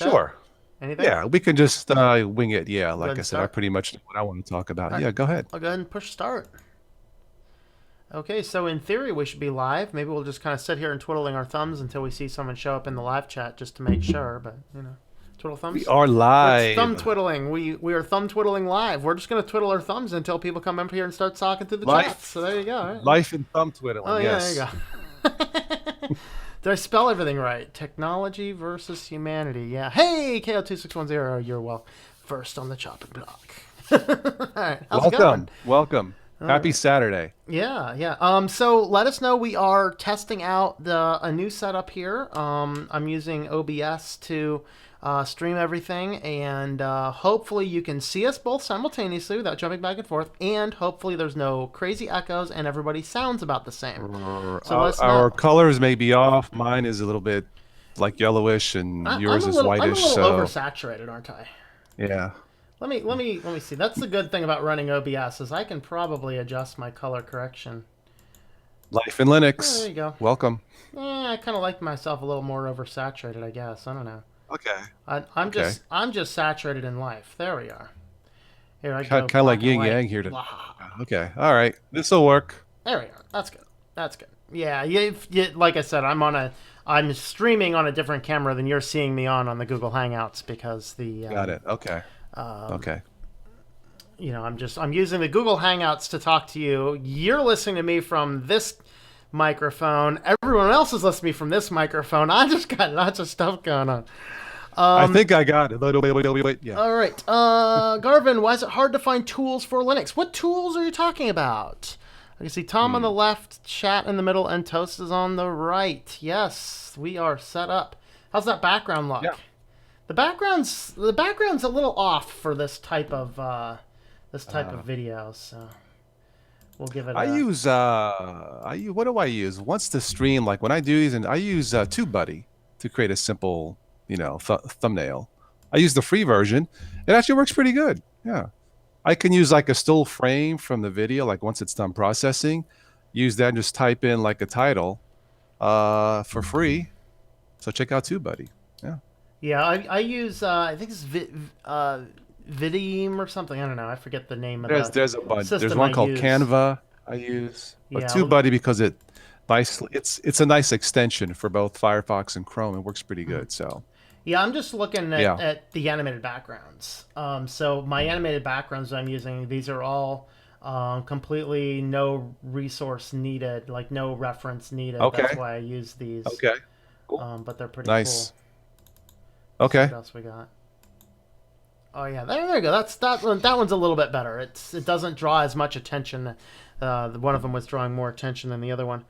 Sure. Anything? Yeah, we can just wing it. Yeah, Go ahead like I and said, I start. pretty much know what I want to talk All about. right. Yeah, go ahead. I'll go ahead and push start. Okay, so in theory we should be live. Maybe we'll just kind of sit here and twiddling our thumbs until we see someone show up in the live chat just to make sure. But twiddle We thumbs. are It's thumb live. twiddling. We are thumb twiddling live. We're just gonna twiddle our thumbs until people come up here and start talking through the chat. So Life, there you go. All right. life and thumb Oh twiddling. yeah, there you Yes. go. Did I spell everything right? Technology versus humanity. Yeah. Hey, KO2610. You're well first on the chopping block. All right. How's it going? Welcome. Welcome. All Happy right. Saturday. Yeah, yeah. So let us know. We are testing out a new setup here. I'm using OBS to stream everything, and hopefully you can see us both simultaneously without jumping back and forth. And hopefully there's no crazy echoes, and everybody sounds about the same. So let us Our know. colors may be off. Mine is a little bit like yellowish, and yours is I'm a whitish. little So oversaturated, aren't I? yeah, Let me see. That's the good thing about running OBS is I can probably adjust my color correction. life in Oh, there Linux. you go. Welcome. I kind of like myself a little more oversaturated, I guess. I don't know. Okay. Okay. I'm just saturated in life. There we are. Here I Kind go, of like black and yin white. yang here to. Blah. Okay. All right. This will work. There we are. That's good. That's good. Yeah, like I said, I'm streaming on a different camera than you're seeing me on the Google Hangouts because Got it. Okay. um, Okay. I'm using the Google Hangouts to talk to you. You're listening to me from this microphone. Everyone else is listening to me from this microphone. I just got lots of stuff going on. I think I got it. Wait. Yeah. All right. Garvin, why is it hard to find tools for Linux? What tools are you talking about? I can see Tom on the left, chat in the middle, and Toast is on the right. Yes, we are set up. How's that background look? Yeah. The background's a little off for this type of video, so we'll give it I a use what do I use? Once the stream, like when I do these, and I use TubeBuddy to create a simple, thumbnail. I use the free version. It actually works pretty good. Yeah. I can use like a still frame from the video, like once it's done processing, use that and just type in like a title for free. So check out TubeBuddy. Yeah. yeah. I use I think it's Vidium or something. I don't know. I forget the name of There's a the bunch. There's system I one called use. Canva I use. But Yeah, well, TubeBuddy because it's a nice extension for both Firefox and Chrome. It works pretty good. So yeah. I'm just looking yeah. at the animated backgrounds. So my animated backgrounds I'm using, these are all completely no resource needed, like no reference needed. That's Okay. why I use these. Okay. Cool. But they're pretty cool. Nice. Let's see Okay. what else we got. Oh yeah, there you go. That one's a little bit better. It doesn't draw as much attention. One of them was drawing more attention than the other one.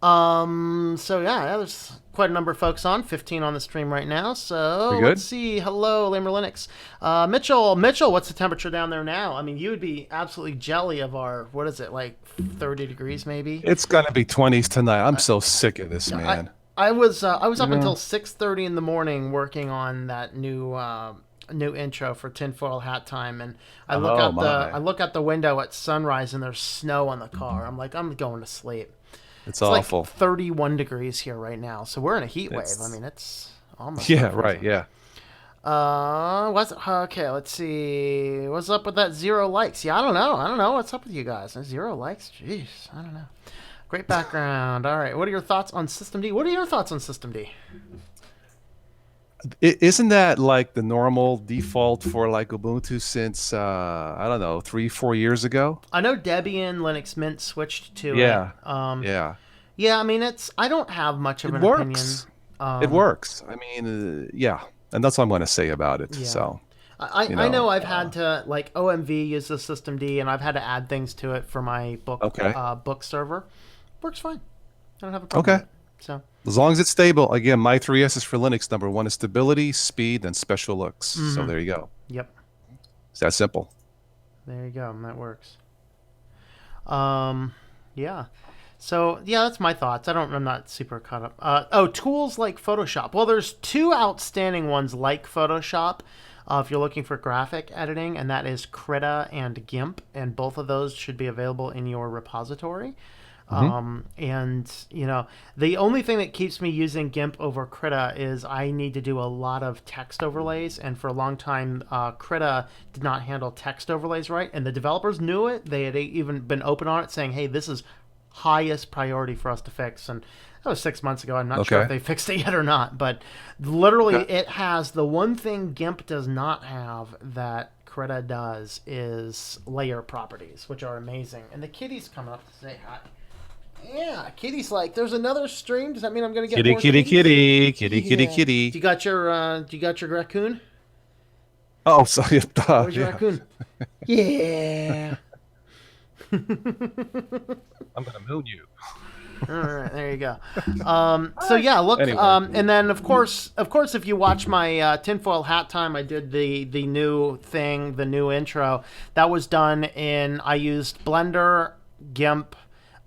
So yeah, there's quite a number of folks on. 15 on the stream right now. So We let's good? see. Hello, Lamer Linux. Mitchell, what's the temperature down there now? I mean, you would be absolutely jelly of our. What is it, like 30 degrees maybe? It's gonna be 20s tonight. I'm so sick of this, I man. I was You up until know? 6:30 in the morning working on that new intro for Tinfoil Hat Time, and Oh my. I look out the window at sunrise and there's snow on the car. I'm like, I'm going to sleep. It's It's like awful. 31 degrees here right now, so we're in a heat wave. I It's mean, it's almost yeah, like right, freezing. yeah. What's okay? Let's see. What's up with that 0 likes? Yeah, I don't know. I don't know what's up with you guys. 0 likes? Jeez, I don't know. Great background. All right. What are your thoughts on System D? What are your thoughts on System D? Isn't that like the normal default for like Ubuntu since I don't know, 3, 4 years ago? I know Debian Linux Mint switched to it. Yeah. Yeah. Yeah, I mean, I don't have much of It an opinion. works. It Um, works. I mean, yeah. And that's what I'm going to say about it. yeah. So, I know I've had to, like, OMV use the System D, and I've had to add things to it for my okay. book server. Works fine. I don't have a problem Okay. with it. So, As long as it's stable. Again, my 3S's for Linux. Number one is stability, speed, and special looks. So there you go. yep. It's that simple. There you go. That works. Yeah. So yeah, that's my thoughts. I'm not super caught up. Tools like Photoshop. Well, there's two outstanding ones like Photoshop. If you're looking for graphic editing, and that is Krita and GIMP, and both of those should be available in your repository. Hmm. And the only thing that keeps me using GIMP over Krita is I need to do a lot of text overlays, and for a long time, Krita did not handle text overlays right, and the developers knew it. They had even been open on it, saying, "Hey, this is highest priority for us to fix." And that was 6 months ago. I'm not sure if Okay. they fixed it yet or not, but literally, Okay. it has the one thing GIMP does not have that Krita does is layer properties, which are amazing. And the kitty's coming up to say hi. Yeah, Kitty's like, there's another stream. Does that mean I'm gonna get Kitty, more kitty, kitties? kitty, kitty, kitty, Yeah. kitty. Do you got your raccoon? Oh, sorry. Where's your Yeah. raccoon? Yeah. I'm gonna moon you. All right, there you go. So yeah, look, Anyway. and then of course, if you watch my tinfoil hat time, I did the new thing, the new intro. That was done in. I used Blender, GIMP,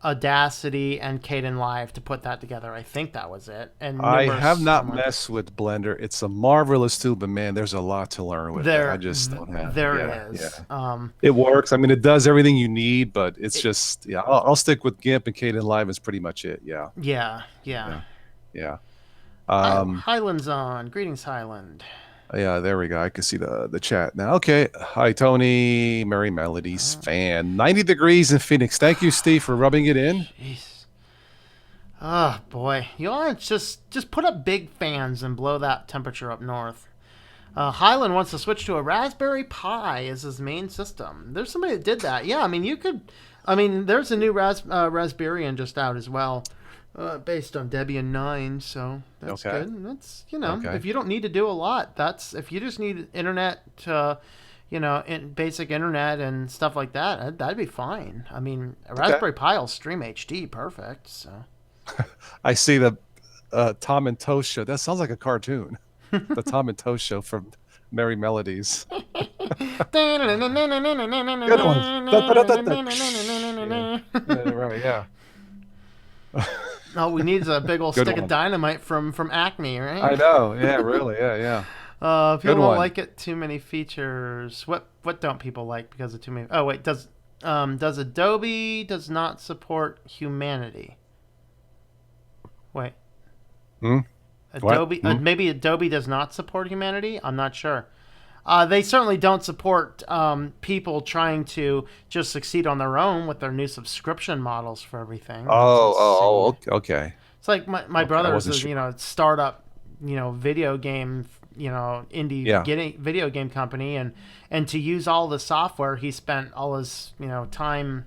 Audacity, and Kdenlive to put that together. I think that was it, and I have numerous not similar. messed with Blender. It's a marvelous tool, but man, there's a lot to learn with it. I just don't have. Yeah, There is. yeah. It works. I mean, it does everything you need, but it's It, just yeah. I'll stick with GIMP and Kden Live is pretty much it. Yeah, yeah, yeah. yeah, yeah. Um, Highland's on. Greetings, Highland. yeah. There we go. I can see the chat now. Okay. Hi, Tony. Merry Melodies fan. 90 degrees in Phoenix. Thank you, Steve, for rubbing it in. Jeez. Oh boy, you want to just put up big fans and blow that temperature up north. Highland wants to switch to a Raspberry Pi as his main system. There's somebody that did that. Yeah, I mean you could. I mean, there's a new Raspberry just out as well, based on Debian 9. So that's Okay. good. That's Okay. if you don't need to do a lot, that's if you just need internet to. Basic internet and stuff like that, that'd be fine. I mean, a Okay. Raspberry Pi will stream HD perfect. So. I see the Tom and Toast show. That sounds like a cartoon. The Tom and Toast show from Merry Melodies. Good one. Da, da, da, da, da. Yeah. Yeah, right. Yeah. All we need is a big old Good stick of one. dynamite from Acme, I right? know. Yeah, really. Yeah, yeah. People Good don't one. like it. Too many features. What don't people like because of too many? Oh wait, does Adobe does not support humanity? Wait, Hmm? What? Adobe Hmm? maybe Adobe does not support humanity. I'm not sure. They certainly don't support people trying to just succeed on their own with their new subscription models for everything. That's insane. Okay. It's like my Okay. I brother's wasn't is sure. startup video game indie Yeah. video game company, and to use all the software he spent all his time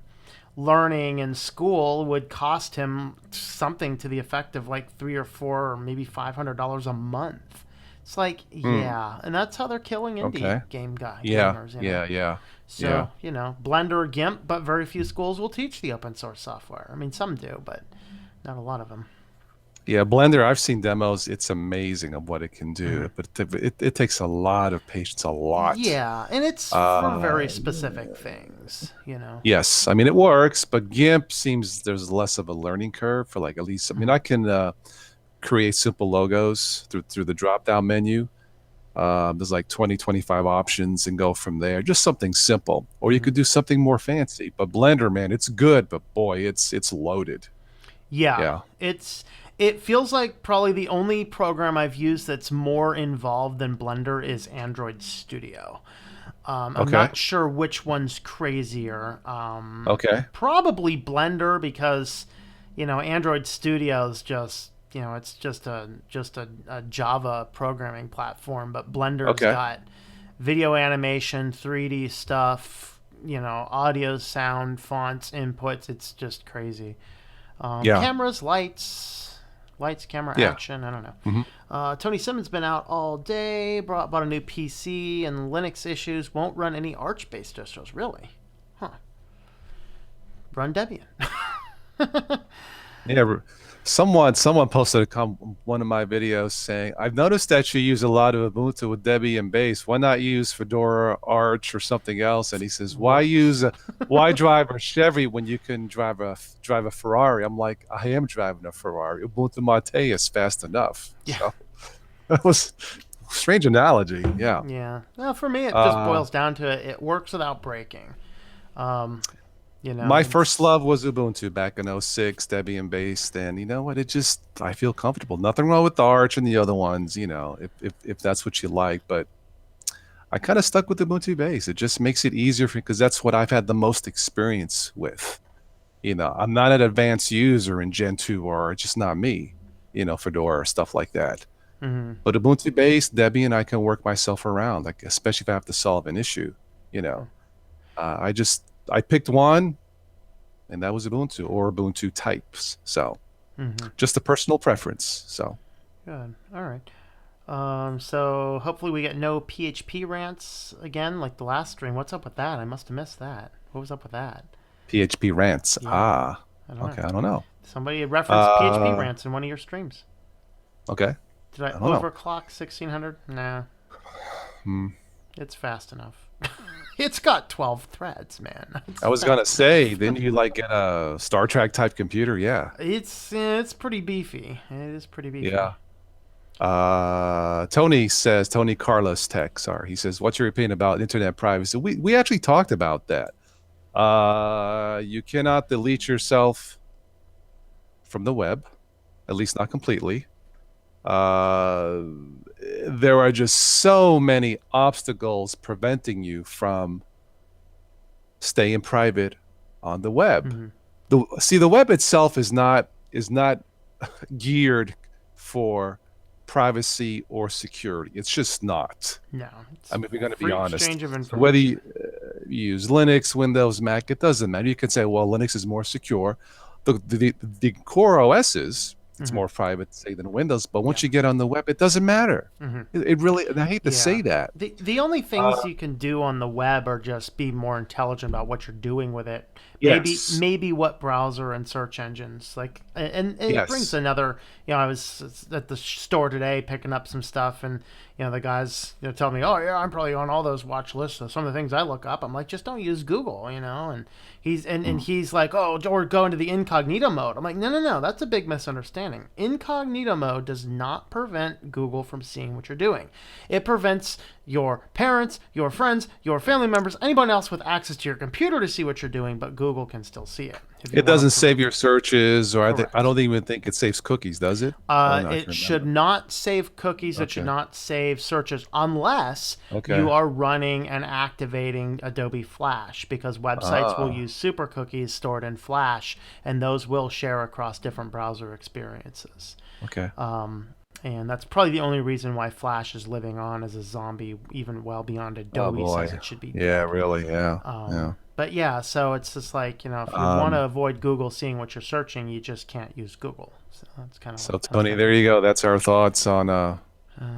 learning in school would cost him something to the effect of like 3 or 4 or maybe $500 a month. It's like, Hmm. yeah, and that's how they're killing indie Okay. Yeah. gamers. Yeah. Yeah. Yeah. So Blender or GIMP, but very few schools will teach the open source software. I mean, some do, but not a lot of them. Yeah. Blender. I've seen demos. It's amazing of what it can do, but it takes a lot of patience. A lot. Yeah, and it's for Uh, very specific things. yes. I mean, it works, but GIMP seems there's less of a learning curve for like at least. I mean, I can create simple logos through the drop down menu. There's like 20, 25 options and go from there. Just something simple. Or you Mhm. could do something more fancy. But Blender, man, it's good, but boy, it's loaded. Yeah, Yeah. it feels like probably the only program I've used that's more involved than Blender is Android Studio. I'm Okay. not sure which one's crazier. Okay. Probably Blender because Android Studio is just it's just a Java programming platform, but Blender's Okay. got video animation, 3D stuff, audio, sound, fonts, inputs. It's just crazy. Yeah. Cameras, lights, camera, Yeah. action. I don't know. Hmm. Tony Simmons been out all day. Bought a new PC, and Linux issues won't run any Arch-based distros. Really? Huh? Run Debian. Yeah. Someone posted one of my videos saying, "I've noticed that you use a lot of Ubuntu with Debian base. Why not use Fedora, Arch, or something else?" And he says, why drive a Chevy when you can drive a Ferrari?" I'm like, I am driving a Ferrari. Ubuntu Mate is fast enough. Yeah. So that was a strange analogy. Yeah. Yeah. Well, for me, it just Uh, boils down to it works without breaking. Um, You My know, first it's love was Ubuntu back in '06, Debian based, and you know what? It just I feel comfortable. Nothing wrong with the Arch and the other ones, if that's what you like. But I kind of stuck with Ubuntu base. It just makes it easier for because that's what I've had the most experience with. I'm not an advanced user in Gen 2 or it's just not me, Fedora or stuff like that. hmm But Ubuntu based Debian, I can work myself around, like especially if I have to solve an issue. You know, I picked one, and that was Ubuntu or Ubuntu types. So hmm just a personal preference. So good. All right. So hopefully we get no PHP rants again like the last stream. What's up with that? I must have missed that. What was up with that? PHP rants. Yeah, Ah, I don't know. okay. I don't know. Somebody had referenced PHP Uh, rants in one of your streams. okay. Did I I don't know. overclock 1600? Nah, Hmm. it's fast enough. It's got 12 threads, man. It's I was gonna fast say, enough. didn't you like get a Star Trek type computer? Yeah. It's pretty beefy. It is pretty beefy. Yeah. Tony Carlos Tech, sorry. He says, what's your opinion about internet privacy? We actually talked about that. You cannot delete yourself from the web, at least not completely. Uh, there are just so many obstacles preventing you from staying private on the web. hmm The web itself is not geared for privacy or security. It's just not. No, I it's mean, if we're going to be free honest. exchange of So whether information. you use Linux, Windows, Mac, it doesn't matter. You can say, well, Linux is more secure. The core OSs, it's hmm more private, say, than Windows. But Yeah. once you get on the web, it doesn't matter. hmm It really, and I hate to Yeah. say that. The only things Uh, you can do on the web are just be more intelligent about what you're doing with it. yes. Maybe what browser and search engines like, and it brings Yes. another. I was at the store today picking up some stuff, and the guys tell me, oh yeah, I'm probably on all those watch lists. So some of the things I look up, I'm like, just don't use Google, and Mm. he's like, oh, or go into the incognito mode. I'm like, no, that's a big misunderstanding. Incognito mode does not prevent Google from seeing what you're doing. It prevents your parents, your friends, your family members, anyone else with access to your computer to see what you're doing, but Google can still see it if you It want doesn't to. save your searches, or I Correct. don't even think it saves cookies, does it? I don't know. I It can should remember. not save cookies. It should Okay. not save searches unless you Okay. are running and activating Adobe Flash, because websites will Ah. use super cookies stored in Flash, and those will share across different browser experiences. Okay. And that's probably the only reason why Flash is living on as a zombie, even well beyond Oh Adobe says boy. it should be Yeah. dead. Really. Yeah. Yeah. But yeah, so it's just like, if you want to Um. avoid Google seeing what you're searching, you just can't use Google. So that's kind of what So it comes Tony, down there you go. That's our thoughts on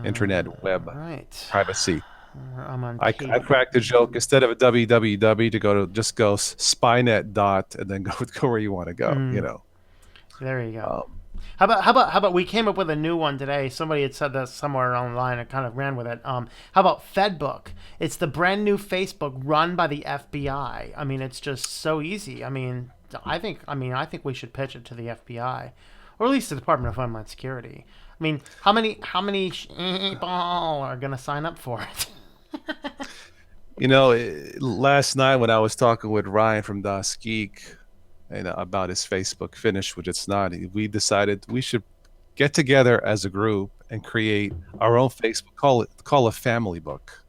internet to. web All right. privacy. I'm on I page. cracked a joke instead of a www to just go spynet dot and then go where you want to go. There you go. Um, How about we came up with a new one today? Somebody had said that somewhere online. I kind of ran with it. How about FedBook? It's the brand new Facebook run by the FBI. I mean, it's just so easy. I think we should pitch it to the FBI, or at least the Department of Homeland Security. I mean, how many people are gonna sign up for it? Last night when I was talking with Ryan from Das Geek, about his Facebook finish, which it's not, we decided we should get together as a group and create our own Facebook. Call a family book.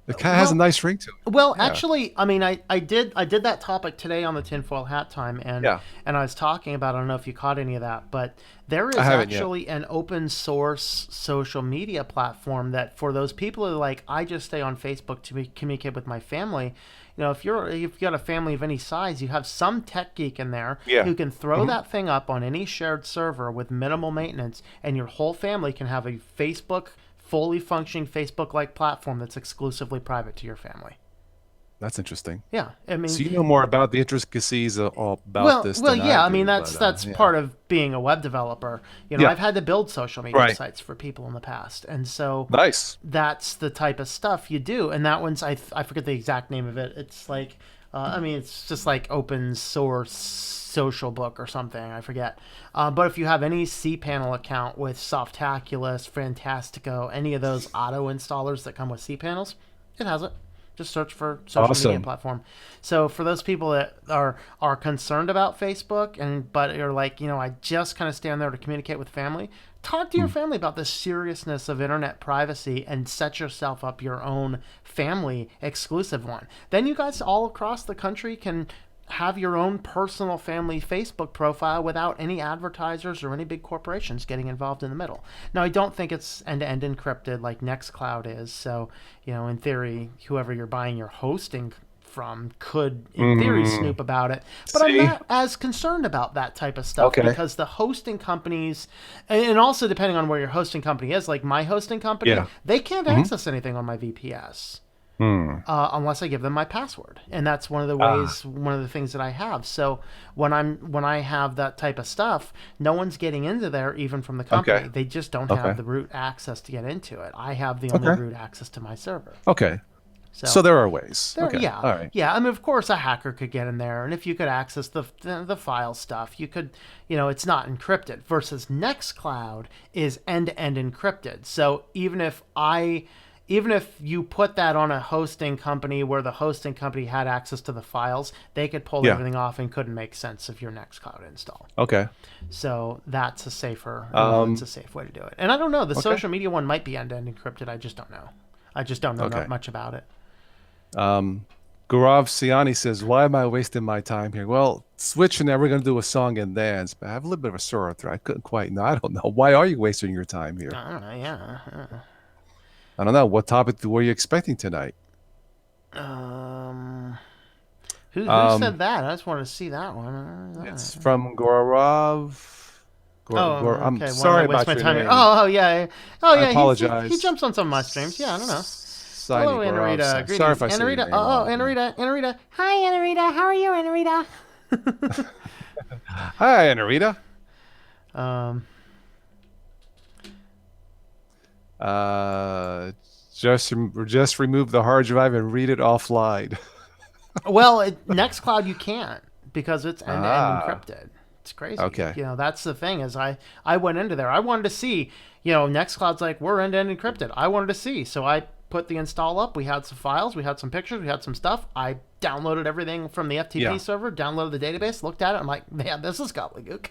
It kind of has a Well, nice ring to it. Well, Yeah. actually, I mean, I did that topic today on the tinfoil hat time, and Yeah. and I was talking about. I don't know if you caught any of that, but there I is haven't yet. actually an open source social media platform that for those people who are like, I just stay on Facebook to communicate with my family. If you've got a family of any size, you have some tech geek in there Yeah. who can throw Hmm. that thing up on any shared server with minimal maintenance, and your whole family can have a fully functioning Facebook-like platform that's exclusively private to your family. That's interesting. Yeah, I mean, So you know more about the intricacies all about well, this well, than I yeah. I mean, do, that's but that's yeah. part of being a web developer. Yeah. I've had to build social media Right. sites for people in the past, and so Nice. that's the type of stuff you do. And that one's I forget the exact name of it. It's like, I mean, it's just like open source social book or something. I forget. But if you have any cPanel account with Softaculous, Fantastico, any of those auto installers that come with cPanels, it has it. Just search for social media Awesome. platform. So for those people that are concerned about Facebook but are like, I just kind of stand there to communicate with family, talk to your Hmm. family about the seriousness of internet privacy and set yourself up your own family exclusive one. Then you guys all across the country can have your own personal family Facebook profile without any advertisers or any big corporations getting involved in the middle. Now, I don't think it's end-to-end encrypted like Nextcloud is. So, in theory, whoever you're buying your hosting from could, in theory, Mm, snoop about it. But I'm see? not as concerned about that type of stuff Okay. because the hosting companies, and also depending on where your hosting company is, like my hosting company, Yeah. they can't Hmm. access anything on my VPS Hmm. unless I give them my password, and that's Ah. one of the things that I have. So when I have that type of stuff, no one's getting into there, even from the Okay. company. They just don't have Okay. the root access to get into it. I have the only Okay. root access to my server. Okay. So So there are ways. there, Okay. yeah, All right. yeah. I mean, of course, a hacker could get in there, and if you could access the file stuff, you could, it's not encrypted. Versus Nextcloud is end to end encrypted. So even if you put that on a hosting company where the hosting company had access to the files, they could pull Yeah. everything off and couldn't make sense of your Nextcloud install. Okay. So that's a safer, it's a Um. safe way to do it. And I don't know, the Okay. social media one might be end to end encrypted. I just don't know. I just don't know Okay. much about it. Um. Gaurav Siani says, "Why am I wasting my time here?" Well, Switch and we're going to do a song and dance, but I have a little bit of a sore throat. I couldn't quite. No, I don't know. Why are you wasting your time here? I don't know. Yeah. I don't know. What topic were you expecting tonight? Um, who Um. said that? I just wanted to see that one. It's from Gaurav. I'm Okay. Why am I sorry waste about my your time here? name. Yeah, oh I yeah. He apologize. jumps on some of my streams. Yeah, I don't know. Signy Hello, Gaurav. Anarita. Sorry Greetings, if I say your Anarita. name Oh, wrong. Anarita. Hi, Anarita. How are you, Anarita? Hi, Anarita. um, Uh, just remove the hard drive and read it offline. well, Nextcloud you can't because it's end to end Ah, encrypted. It's crazy. okay. That's the thing is I went into there. I wanted to see. Nextcloud's like we're end to end encrypted. I wanted to see, so I put the install up. We had some files, we had some pictures, we had some stuff. I downloaded everything from the FTP Yeah. server, downloaded the database, looked at it. I'm like, man, this is gobbledygook.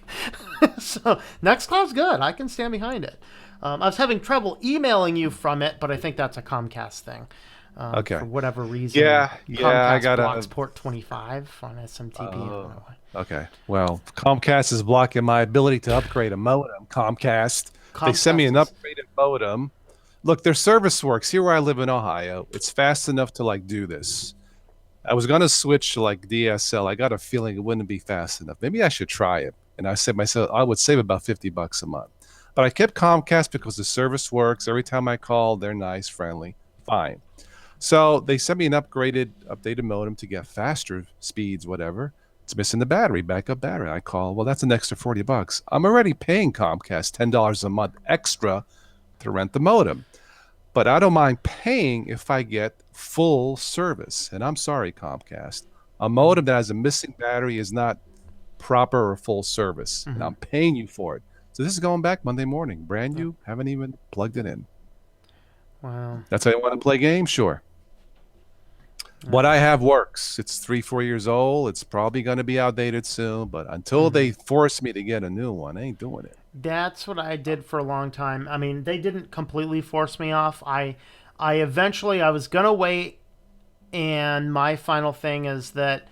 So Nextcloud's good. I can stand behind it. I was having trouble emailing you from it, but I think that's a Comcast thing. For Okay. whatever reason, Yeah. Yeah. I Comcast blocks gotta. port 25 on SMTP. I don't know Oh. why. Okay. Well, Comcast is blocking my ability to upgrade a modem. Comcast. They sent me Comcast an is. upgraded modem. Look, their service works here where I live in Ohio. It's fast enough to like do this. I was gonna switch to like DSL. I got a feeling it wouldn't be fast enough. Maybe I should try it. And I said myself, I would save about $50 a month. But I kept Comcast because the service works. Every time I call, they're nice, friendly, fine. So they sent me an updated modem to get faster speeds, whatever. It's missing the battery, backup battery. I call, well, that's an extra $40. I'm already paying Comcast $10 a month extra to rent the modem. But I don't mind paying if I get full service. And I'm sorry, Comcast. A modem that has a missing battery is not proper or full service. And Mm-hmm. I'm paying you for it. So this is going back Monday morning. Brand new. Haven't even plugged it in. Wow. That's how you want to play games? Sure. What I have works. It's 3, 4 years old. It's probably going to be outdated soon. But until Mm-hmm. they force me to get a new one, I ain't doing it. That's what I did for a long time. I mean, they didn't completely force me off. I eventually I was gonna wait, and my final thing is that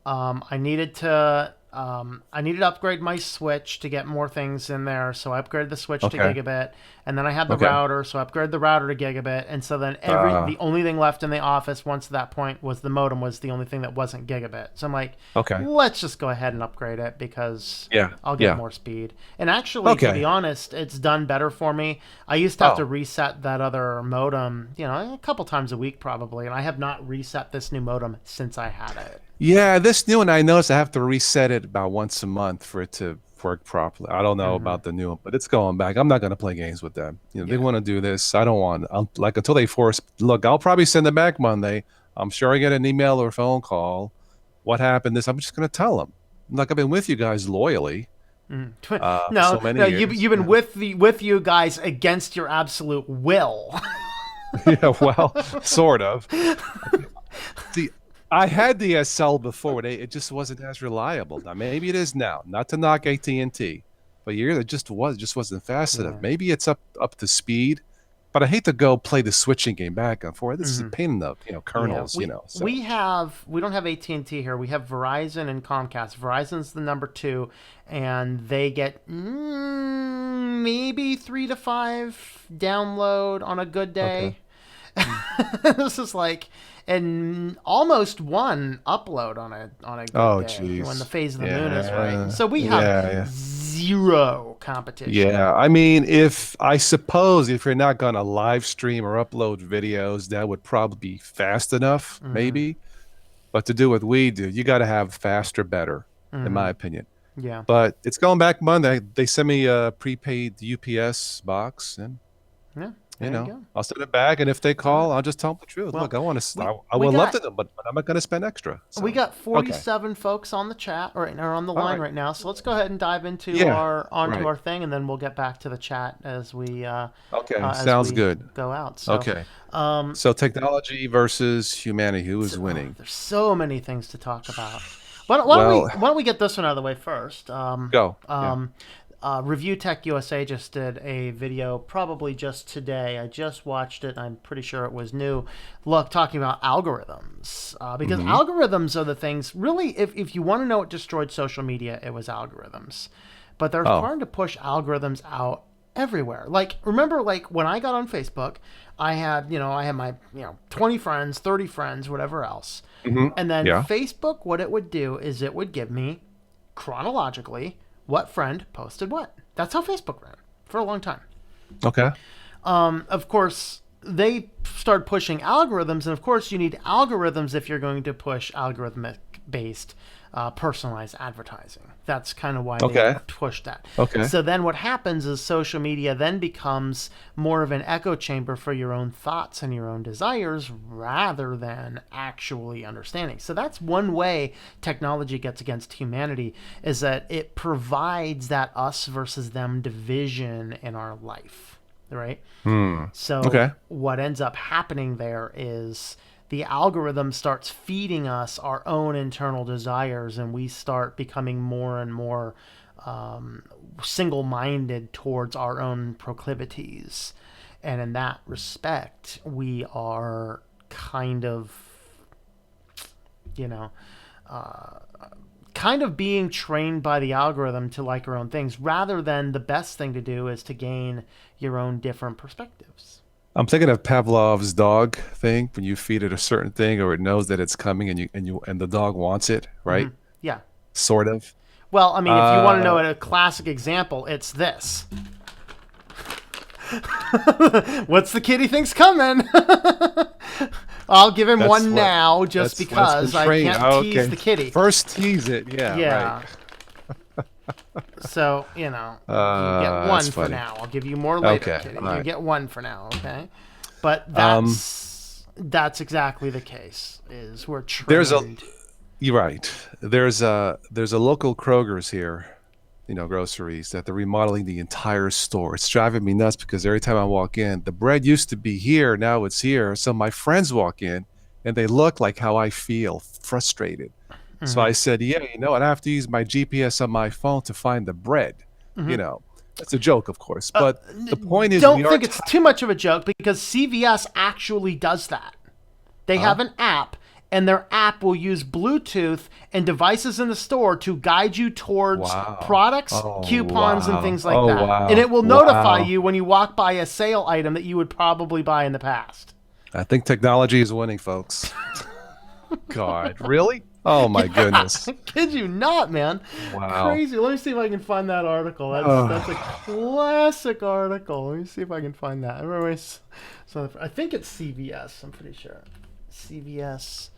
I needed to upgrade my switch to get more things in there. So I upgraded the switch to Okay. gigabit, and then I had the Okay. router, so I upgraded the router to gigabit, and so then Uh, the only thing left in the office once that point was the modem was the only thing that wasn't gigabit. So I'm like, okay. let's just go ahead and upgrade it because Yeah. I'll get Yeah. more speed. And actually, to be Okay. honest, it's done better for me. I used to have to Oh, reset that other modem, a couple times a week probably, and I have not reset this new modem since I had it. yeah, this new one, I noticed I have to reset it about once a month for it to work properly. I don't know Hmm. about the new one, but it's going back. I'm not going to play games with them. They Yeah. want to do this. I don't want. Like until they force. Look, I'll probably send it back Monday. I'm sure I get an email or a phone call. What happened? This. I'm just going to tell them. Like I've been with you guys loyally, Mm. for No, so many no, years. you've been with you guys against your absolute will. Yeah. Well, sort of. See, I had the SL before, but it just wasn't as reliable. Now maybe it is now. Not to knock AT&T, but yeah, it just wasn't fast enough. Yeah. Maybe it's up to speed, but I hate to go play the switching game back and forth. This is a Hmm. pain in the Yeah, kernels, we So have we don't have AT&T here. We have Verizon and Comcast. Verizon's the number two, and they get maybe 3 to 5 download on a good okay. day. Mm. This is like and almost one upload on a good Oh, day when the jeez. phase of the moon is right. Yeah, So we have yeah, zero competition. yeah. I mean, if I suppose if you're not gonna live stream or upload videos, that would probably be fast enough, Hmm. maybe. But to do what we do, you got to have faster, better, in Hmm. my opinion. Yeah. But it's going back Monday. They sent me a prepaid UPS box, and Yeah. There you go. I'll send it back. And if they All right. call, I'll just tell them the truth. Well, Look, I want to. we I we would love got to, but I'm not going to spend extra. we So got okay, 47 folks on the chat or on the all line right, right now. So let's go ahead and dive into yeah, our onto right, our thing, and then we'll get back to the chat okay, as sounds we good. go out. So Okay, um, so technology versus humanity, who is winning? there's so many things to talk about. Well, Why don't we get this one out of the way first? go. Yeah. Review Tech USA just did a video probably just today. I just watched it. I'm pretty sure it was new. Look, talking about algorithms. Because Hmm. algorithms are the things, really, if you want to know what destroyed social media, it was algorithms. But they're Oh. starting to push algorithms out everywhere. Like, remember, like, when I got on Facebook, I had my, 20 friends, 30 friends, whatever else. Hmm. And then Yeah. Facebook, what it would do is it would give me chronologically what friend posted what. That's how Facebook ran for a long time. Okay. Of course, they start pushing algorithms, and of course, you need algorithms if you're going to push algorithmic based personalized advertising. That's kind of why they Okay. pushed that. Okay. So then what happens is social media then becomes more of an echo chamber for your own thoughts and your own desires rather than actually understanding. So that's one way technology gets against humanity is that it provides that us versus them division in our life, right? Hmm. So Okay. what ends up happening there is the algorithm starts feeding us our own internal desires, and we start becoming more and more single-minded towards our own proclivities. And in that respect, we are kind of, you know, kind of being trained by the algorithm to like our own things, rather than the best thing to do is to gain your own different perspectives. I'm thinking of Pavlov's dog thing when you feed it a certain thing or it knows that it's coming and the dog wants it, right? Yeah. Sort of. Well, I mean, if you want to know Uh, a classic example, it's this. What's the kid he thinks coming? I'll give him that's one what now just that's been because I trained. can't Oh, tease okay. the kitty. First tease it. Yeah, Yeah. right. So, you get one That's for funny. now. I'll give you more later, Okay. kitty. All You right. get one for now, okay? But Um, that's exactly the case. Is we're there's a trained. You're right. There's a local Kroger's here, groceries that they're remodeling the entire store. It's driving me nuts because every time I walk in, the bread used to be here, now it's here. So my friends walk in and they look like how I feel, frustrated. So Hmm. I said, yeah, I have to use my GPS on my phone to find the bread. You Hmm. know, that's a joke, of course. But the point is, we Don't are, think it's too much of a joke because CVS actually does that. They huh? have an app, and their app will use Bluetooth and devices in the store to guide you towards Wow. products, Oh, coupons, and wow. things like Oh, that. And wow. it will notify Wow. you when you walk by a sale item that you would probably buy in the past. I think technology is winning, folks. God, really? Oh my goodness. I kid you not, man. Wow. Crazy. Let me see if I can find that article. That's a Oh, classic article. Let me see if I can find that. So I think it's CVS. I'm pretty sure. CVS.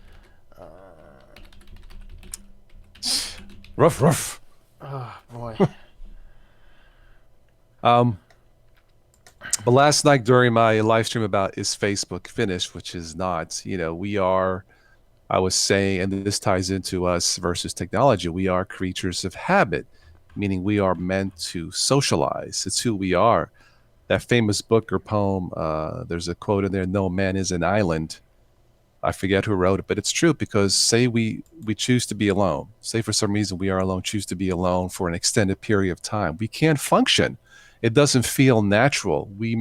rough, rough. Oh boy. Um, but last night during my live stream about is Facebook finished, which is not, I was saying, and this ties into us versus technology, we are creatures of habit, meaning we are meant to socialize. It's who we are. That famous book or poem, there's a quote in there, no man is an island. I forget who wrote it, but it's true because say we choose to be alone. Say for some reason we are alone, choose to be alone for an extended period of time. We can't function. It doesn't feel natural. We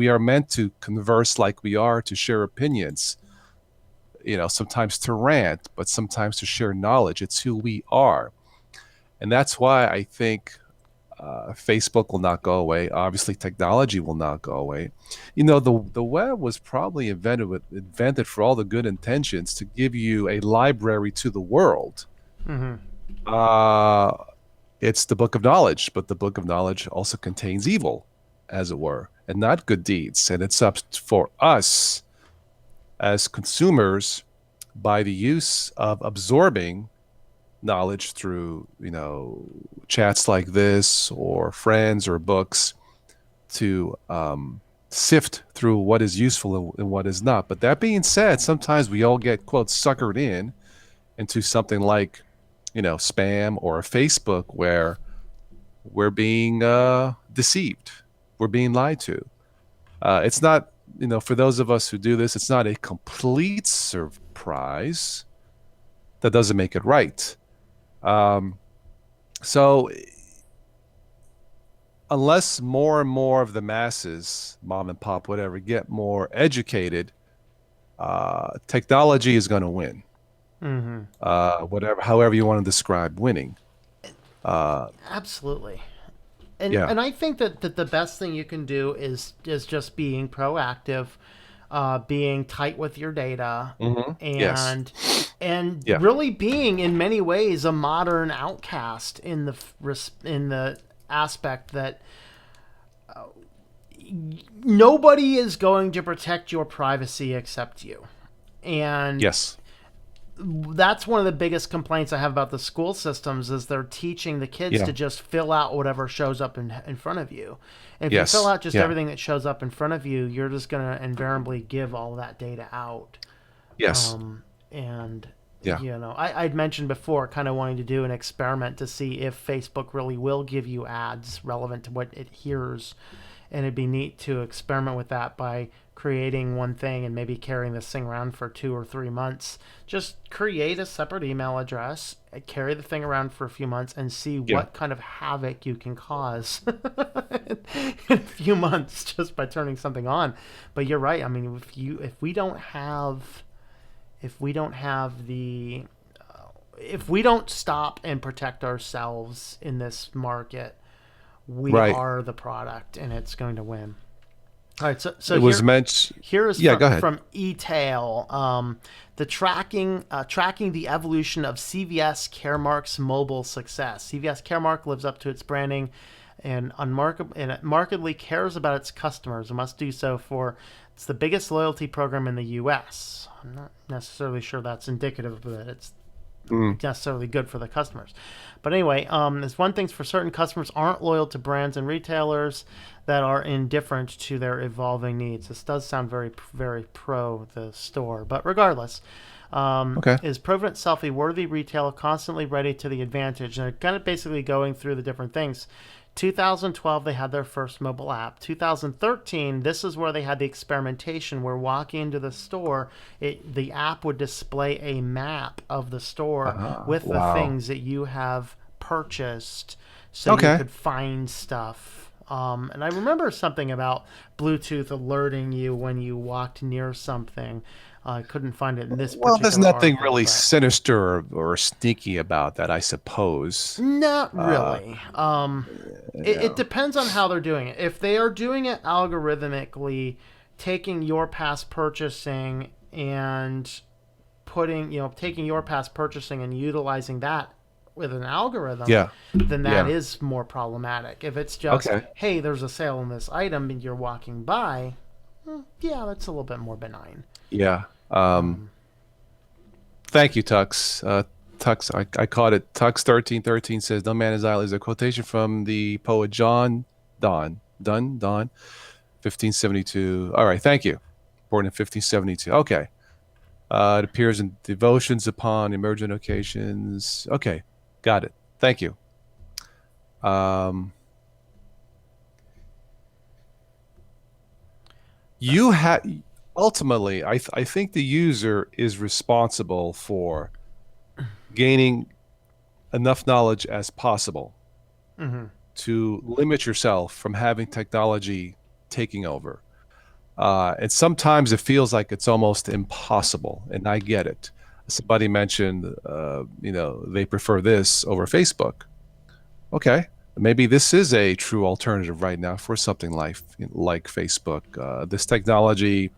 are meant to converse like we are, to share opinions, sometimes to rant, but sometimes to share knowledge. It's who we are. And that's why I think Facebook will not go away. Obviously, technology will not go away. The web was probably invented for all the good intentions to give you a library to the world. Mm-hmm. Uh, it's the book of knowledge, but the book of knowledge also contains evil, as it were, and not good deeds. And it's up for us as consumers, by the use of absorbing knowledge through chats like this or friends or books, to sift through what is useful and what is not. But that being said, sometimes we all get, quote, suckered into something like spam or a Facebook, where we're being deceived, we're being lied to. It's not, for those of us who do this, it's not a complete surprise. That doesn't make it right. um, so unless more and more of the masses, mom and pop, whatever, get more educated, technology is going to win. Mm-hmm. However you want to describe winning. Uh, Absolutely. And yeah. and I think that the best thing you can do is just being proactive, being tight with your data, Yes. and and Yeah. really being in many ways a modern outcast in the aspect that nobody is going to protect your privacy except you. And Yes. that's one of the biggest complaints I have about the school systems is they're teaching the kids to Yeah. just fill out whatever shows up in front of you. And if you fill Yes. out just Yeah. everything that shows up in front of you, you're just going to invariably give all that data out. Yes. And Yeah. I'd mentioned before kind of wanting to do an experiment to see if Facebook really will give you ads relevant to what it hears. And it'd be neat to experiment with that by creating one thing and maybe carrying this thing around for 2 or 3 months. Just create a separate email address, carry the thing around for a few months, and see Yeah. what kind of havoc you can cause in a few months just by turning something on. But you're right. I mean, if we don't stop and protect ourselves in this market, we Right. are the product, and it's going to win. All right, so It was meant. here is Yeah. Go ahead. from eTail, the tracking the evolution of CVS Caremark's mobile success. CVS Caremark lives up to its branding and it markedly cares about its customers and must do so, for it's the biggest loyalty program in the U.S. I'm not necessarily sure that's indicative that it's Mm. necessarily good for the customers. But anyway, there's one thing for certain: customers aren't loyal to brands and retailers that are indifferent to their evolving needs. This does sound very, very pro the store, but regardless, Okay. is proven itself a worthy retailer, constantly ready to the advantage. And they're kind of basically going through the different things. 2012, they had their first mobile app. 2013, this is where they had the experimentation where walking into the store, the app would display a map of the store with the Wow. things that you have purchased so you Okay. could find stuff. And I remember something about Bluetooth alerting you when you walked near something. I couldn't find it in this Well, there's particular nothing article, really but sinister or sneaky about that, I suppose. not Uh, really. It yeah. depends on how they're doing it. If they are doing it algorithmically, taking your past purchasing and taking your past purchasing and utilizing that with an algorithm, Yeah. then that Yeah. is more problematic. If it's just, Okay. hey, there's a sale on this item and you're walking by, yeah, that's a little bit more benign. Yeah. Um, Thank you, Tux. Tux, I caught it. Tux 1313 says, "No man is idle" is a quotation from the poet John Donne, 1572. All right, thank you. Born in 1572. Okay. It appears in devotions upon emergent occasions. Okay, got it. Thank you. Um, you had ultimately, I think the user is responsible for gaining enough knowledge as possible Mm-hmm. to limit yourself from having technology taking over. And sometimes it feels like it's almost impossible, and I get it. Somebody mentioned, they prefer this over Facebook. Okay, maybe this is a true alternative right now for something like Facebook. This technology,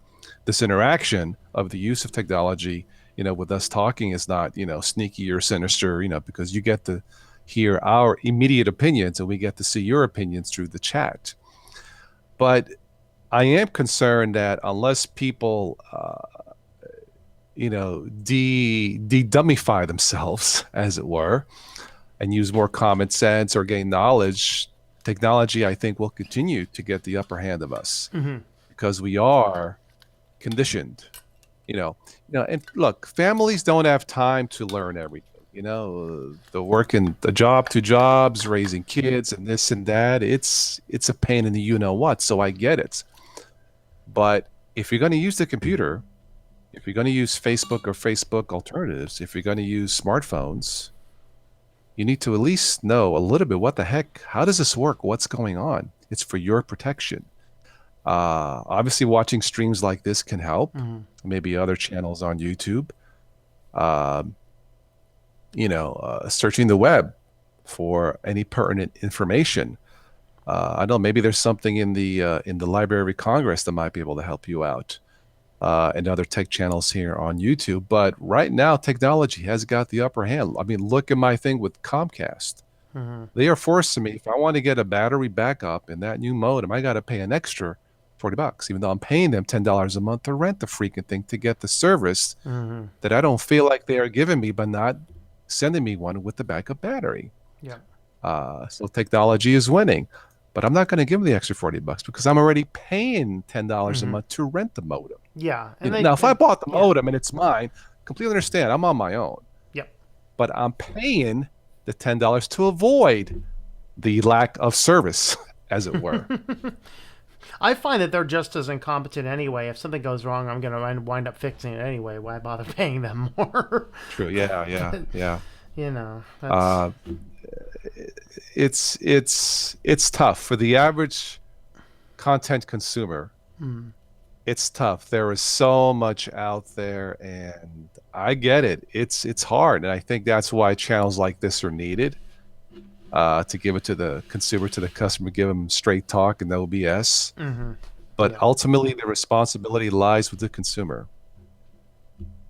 this interaction of the use of technology, with us talking is not, sneaky or sinister, because you get to hear our immediate opinions and we get to see your opinions through the chat. But I am concerned that unless people, de-dummify themselves, as it were, and use more common sense or gain knowledge, technology, I think, will continue to get the upper hand of us Mm-hmm. because we are conditioned. And look, families don't have time to learn everything. The working, the job to jobs, raising kids, and this and that. It's a pain in the you know what. So I get it. But if you're going to use the computer, if you're going to use Facebook or Facebook alternatives, if you're going to use smartphones, you need to at least know a little bit what the heck, how does this work? What's going on? It's for your protection. Obviously, watching streams like this can help, Mm-hmm. maybe other channels on YouTube, um, searching the web for any pertinent information. I don't know, maybe there's something in the Library of Congress that might be able to help you out. And other tech channels here on YouTube. But right now, technology has got the upper hand. I mean, look at my thing with Comcast. Mm-hmm. They are forcing me, if I want to get a battery backup in that new modem, I got to pay an extra $40, even though I'm paying them $10 a month to rent the freaking thing to get the service Mm-hmm. that I don't feel like they are giving me, but not sending me one with the backup battery. Yeah. So technology is winning. But I'm not going to give them the extra $40 because I'm already paying $10 a Mm-hmm. month to rent the modem. Yeah. And Now, if I bought the yeah. modem and it's mine, completely understand. I'm on my own, Yep. but I'm paying the $10 to avoid the lack of service, as it were. I find that they're just as incompetent anyway. If something goes wrong, I'm going to wind up fixing it anyway. Why bother paying them more? True. Yeah. Yeah. But, Yeah. that's. Uh, it's tough for the average content consumer. Mm, It's tough. There is so much out there, and I get it. It's hard, and I think that's why channels like this are needed. To give it to the consumer, to the customer, give them straight talk and no BS. mm-hmm. But Yeah. ultimately, the responsibility lies with the consumer.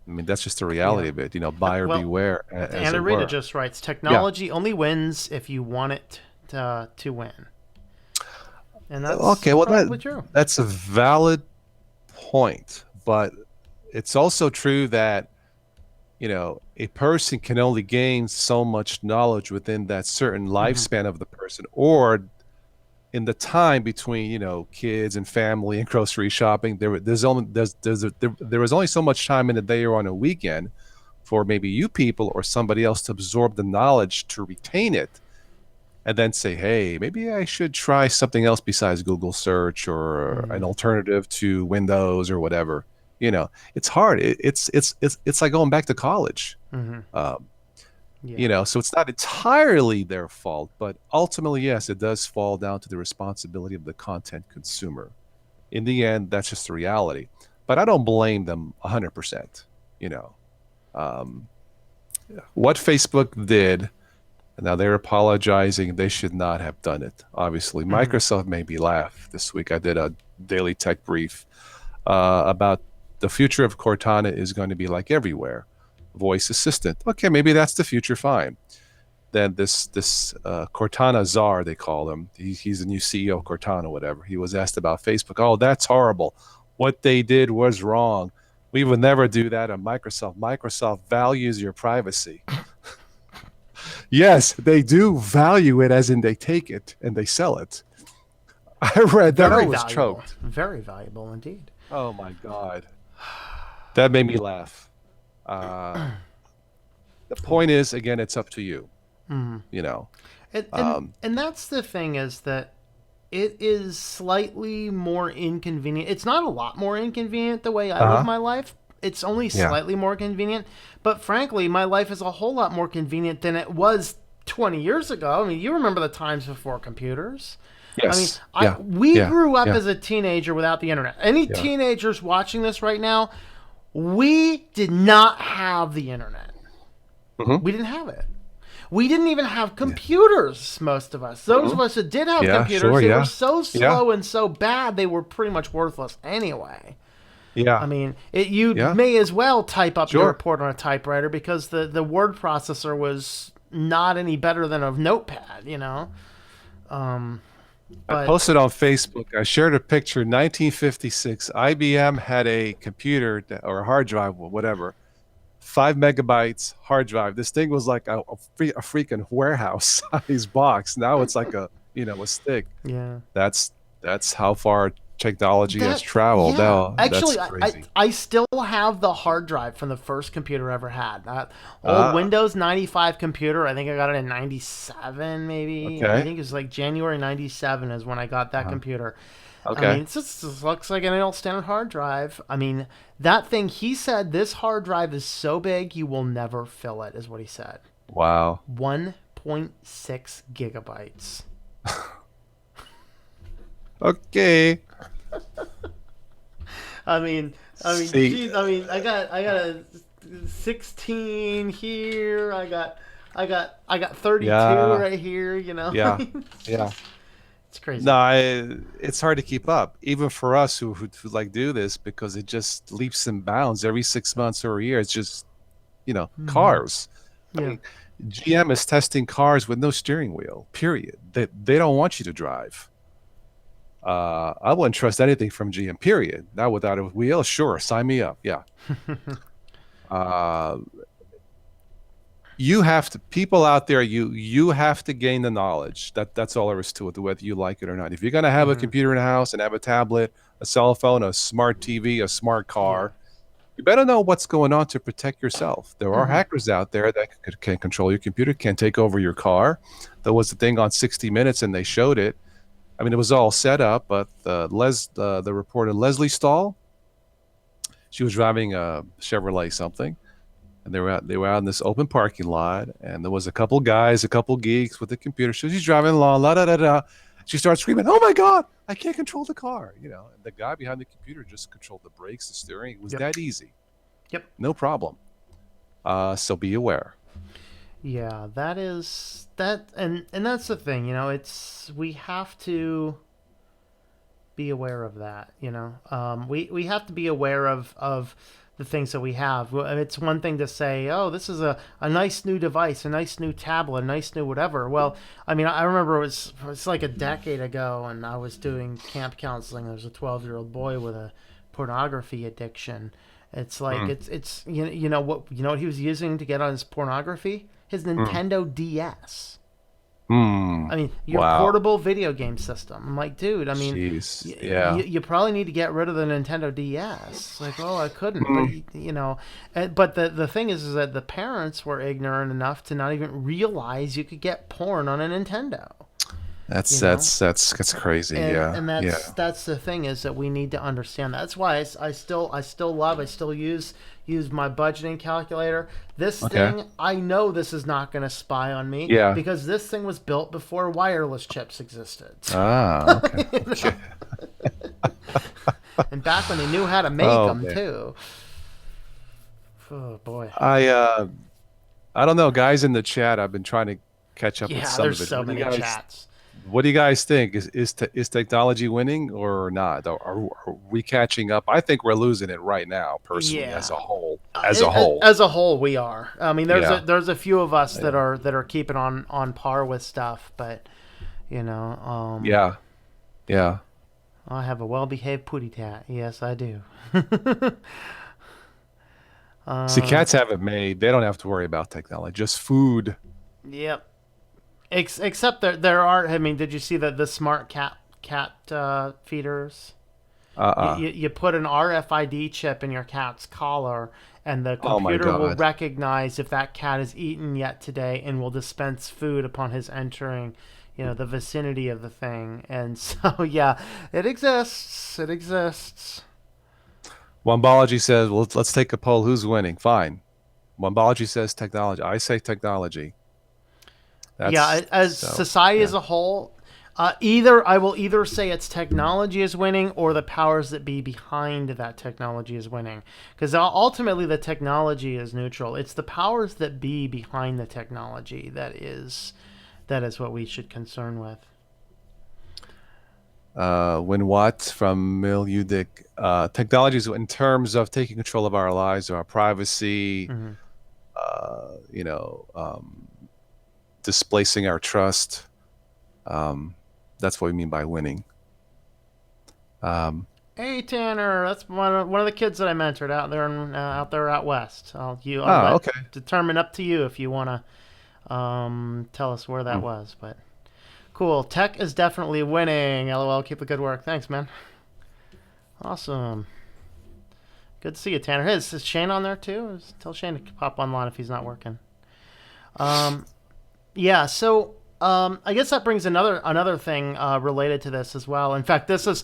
I mean, that's just the Yeah. reality of it. Buyer Well, beware, as Anna it Rita were. just writes Yeah. technology only wins if you want it to win. And that's Okay. Well, probably true. that's a valid point, but it's also true that a person can only gain so much knowledge within that certain Mm-hmm. lifespan of the person, or in the time between kids and family and grocery shopping. There was only so much time in a day or on a weekend for maybe you people or somebody else to absorb the knowledge, to retain it, and then say, hey, maybe I should try something else besides Google search or Mm-hmm. an alternative to Windows or whatever. It's hard. It's like going back to college. Mm-hmm. um, Yeah. so it's not entirely their fault, but ultimately, yes, it does fall down to the responsibility of the content consumer. In the end, that's just the reality. But I don't blame them 100%. You know, um, what Facebook did, now they're apologizing. They should not have done it. Obviously, Mm-hmm. Microsoft made me laugh this week. I did a daily tech brief about the future of Cortana is going to be like everywhere, voice assistant. Okay, maybe that's the future. Fine. Then this Cortana czar, they call him. He's the new CEO of Cortana, whatever. He was asked about Facebook. Oh, that's horrible. What they did was wrong. We would never do that on Microsoft. Microsoft values your privacy. Yes, they do value it, as in they take it and they sell it. I read that. I Very was valuable. choked. Very valuable indeed. Oh my God. That made me laugh. Uh, the point is, again, it's up to you. Mm-hmm. You know, And, and um, and that's the thing is that it is slightly more inconvenient. It's not a lot more inconvenient the way I Uh live huh. my life. It's only Yeah. slightly more convenient. But frankly, my life is a whole lot more convenient than it was 20 years ago. I mean, you remember the times before computers. I mean, Yes. Yeah. we Yeah. grew up Yeah. as a teenager without the internet. Any Yeah. teenagers watching this right now, we did not have the internet. Hmm. We didn't have it. We didn't even have Yeah. computers, most of us. Those Hmm. of us that did have Yeah. computers, Sure. they were Yeah. so Yeah. slow and so bad, they were pretty much worthless anyway. I Yeah. mean, you Yeah. may as well type up your Sure. report on a typewriter because the word processor was not any better than a notepad. Um, I but posted on Facebook. I shared a picture. 1956. IBM had a computer or a hard drive, or whatever, 5 megabytes hard drive. This thing was like a freaking warehouse size box. Now it's like a stick. yeah. That's that's how far technology has That traveled. yeah, Now that's actually, crazy. I still have the hard drive from the first computer I ever had. That old Ah, Windows 95 computer. I think I got it in 97, maybe. I okay. think it was like January 97 is when I got that Uh-huh. computer. I mean, Okay. just looks like an old standard hard drive. I mean, that thing. He said this hard drive is so big you will never fill it. Is what he said. Wow. 1.6 gigabytes. Okay. I mean, See. geez, I got a 16 here. I got 32 Yeah. right here. Yeah. Yeah. It's crazy. No, it's hard to keep up, even for us who like do this because it just leaps and bounds every 6 months or a year. It's just, cars. I Yeah. mean, GM is testing cars with no steering wheel, period. They don't want you to drive. I wouldn't trust anything from GM, period. Now without a wheel, sure, sign me up. Yeah. Uh, you have to people out there, you have to gain the knowledge. That's all there is to it, whether you like it or not. If you're gonna have a Hmm. computer in the house and have a tablet, a cell phone, a smart TV, a smart Yeah. car, you better know what's going on to protect yourself. There are Hmm. hackers out there that can control your computer, can take over your car. There was a thing on 60 Minutes, and they showed it. I mean, it was all set up, but the reporter Leslie Stahl, she was driving a Chevrolet something, and they were out in this open parking lot, and there was a couple guys, a couple geeks with the computer. So she's driving along, la da da da. She starts screaming, "Oh my God, I can't control the car!" And the guy behind the computer just controlled the brakes, the steering. It was Yep. that easy, Yep. no problem. So be aware. Yeah. That is that, and that's the thing. It's we have to be aware of that. We have to be aware of the things that we have. It's one thing to say, oh, this is a nice new device, a nice new tablet, a nice new whatever. Well, I mean, I remember it was like a decade ago, and I was doing camp counseling. There was a 12-year-old boy with a pornography addiction. It's like Mm, you know what he was using to get on his pornography? His mm, Nintendo DS. mm. I mean, your Wow. portable video game system. I'm like, dude, I mean, Jeez. you, Yeah. you probably need to get rid of the Nintendo DS. Like, oh, I couldn't, but Mm. but the thing is that the parents were ignorant enough to not even realize you could get porn on a Nintendo. That's You know, that's that's that's crazy. and Yeah. and Yeah. that's the thing is that we need to understand that. That's why I still use my budgeting calculator. This Okay. thing, I know this is not going to spy on me Yeah. because this thing was built before wireless chips existed. Ah. Okay. You know? Okay. And back when they knew how to make Oh them man. too. Oh boy. I don't know, guys in the chat. I've been trying to catch up with Yeah, some there's of it. so many chats. What do you guys think? Is technology winning or not? Are we catching up? I think we're losing it right now, personally, as Yeah. a whole. As a whole. As a whole, we are. I mean, Yeah. there's a few of us that Yeah. are keeping on par with stuff, but you know, Yeah. Yeah. I have a well-behaved pootie tat. Yes, I do. See, um, cats have it made. They don't have to worry about technology. Just food. yep. Except there are. I mean, did you see the smart cat feeders? You, Uh-uh. you, you put an RFID chip in your cat's collar, and the Oh my computer will God. recognize if that cat has eaten yet today and will dispense food upon his entering the vicinity of the thing. And so, yeah, it exists. It exists. Wombology says, well, let's take a poll. Who's winning? Fine. Wombology says technology. I say technology. Yeah, That's as so, society as yeah. a whole, I will either say it's technology is winning or the powers that be behind that technology is winning. Because ultimately, the technology is neutral. It's the powers that be behind the technology that is what we should concern with. When what from Miludic, technologies in terms of taking control of our lives or our privacy, Hmm. you know, displacing our trust. Um, that's what we mean by winning. Um, Hey Tanner, that's one of the kids that I mentored out there out west. I'll let okay. determine up to you if you want to tell us where that Hmm. was, but cool. Tech is definitely winning. LOL. Keep the good work. Thanks, man. Awesome. Good to see you, Tanner. Hey, is Shane on there too? Tell Shane to pop online if he's not working. Um, yeah. So I guess that brings another thing related to this as well. In fact, this is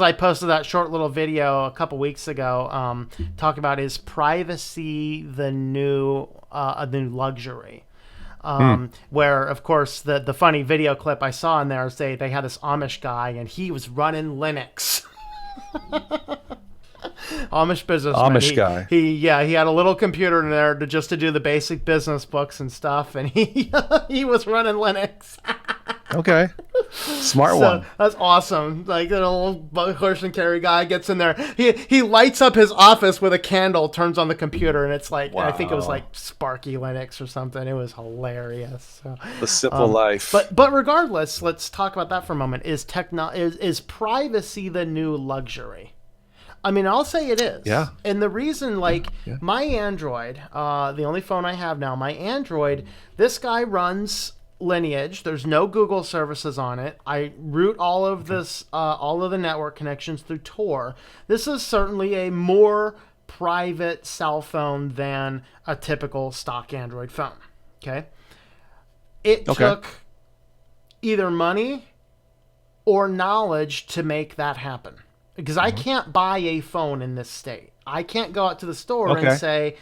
I posted that short little video a couple weeks ago. Talking about is privacy the new luxury. Hmm. Where of course the funny video clip I saw in there is they had this Amish guy and he was running Linux. Amish businessman. Amish He guy. he yeah he had a little computer in there to do the basic business books and stuff, and he he was running Linux. Okay. Smart So one. that's awesome. Like the old horse and carry guy gets in there. He lights up his office with a candle, turns on the computer, and it's like I think it was like Wow. Sparky Linux or something. It was hilarious. So, The simple life. but regardless, let's talk about that for a moment. Is privacy the new luxury? I mean, I'll say it is. Yeah. And the reason, Yeah. like, Yeah. my Android, the only phone I have now, my Android, this guy runs Lineage. There's no Google services on it. I route Okay. all of the network connections through Tor. This is certainly a more private cell phone than a typical stock Android phone. Okay. It Okay. took either money or knowledge to make that happen. Because I Hmm. can't buy a phone in this state. I can't go out to the store and Okay. say,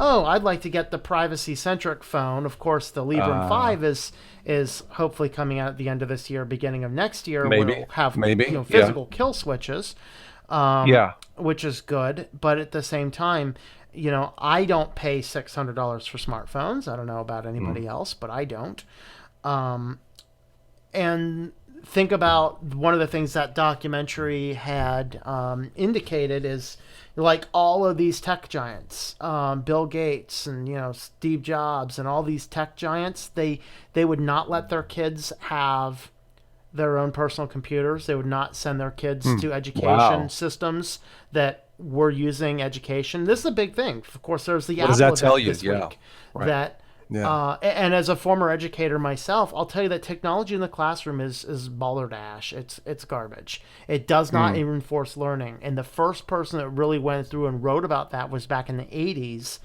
"Oh, I'd like to get the privacy-centric phone." Of course, the Librem Uh, 5 is hopefully coming out at the end of this year, beginning of next year, where maybe. it'll have Maybe. Yeah. physical kill switches, Yeah. which is good. But at the same time, I don't pay $600 for smartphones. I don't know about Mm. anybody else, but I don't. And think about one of the things that documentary had indicated is like all of these tech giants, Bill Gates and Steve Jobs and all these tech giants, they would not let their kids have their own personal computers. They would not send their kids Hmm. to education Wow. systems that were using education. This is a big thing. Of course, there's the What does Apple that tell event you? this Yeah. week Right. that Yeah. and as a former educator myself, I'll tell you that technology in the classroom is balderdash. It's garbage. It does not Hmm. reinforce learning. And the first person that really went through and wrote about that was back in the '80s,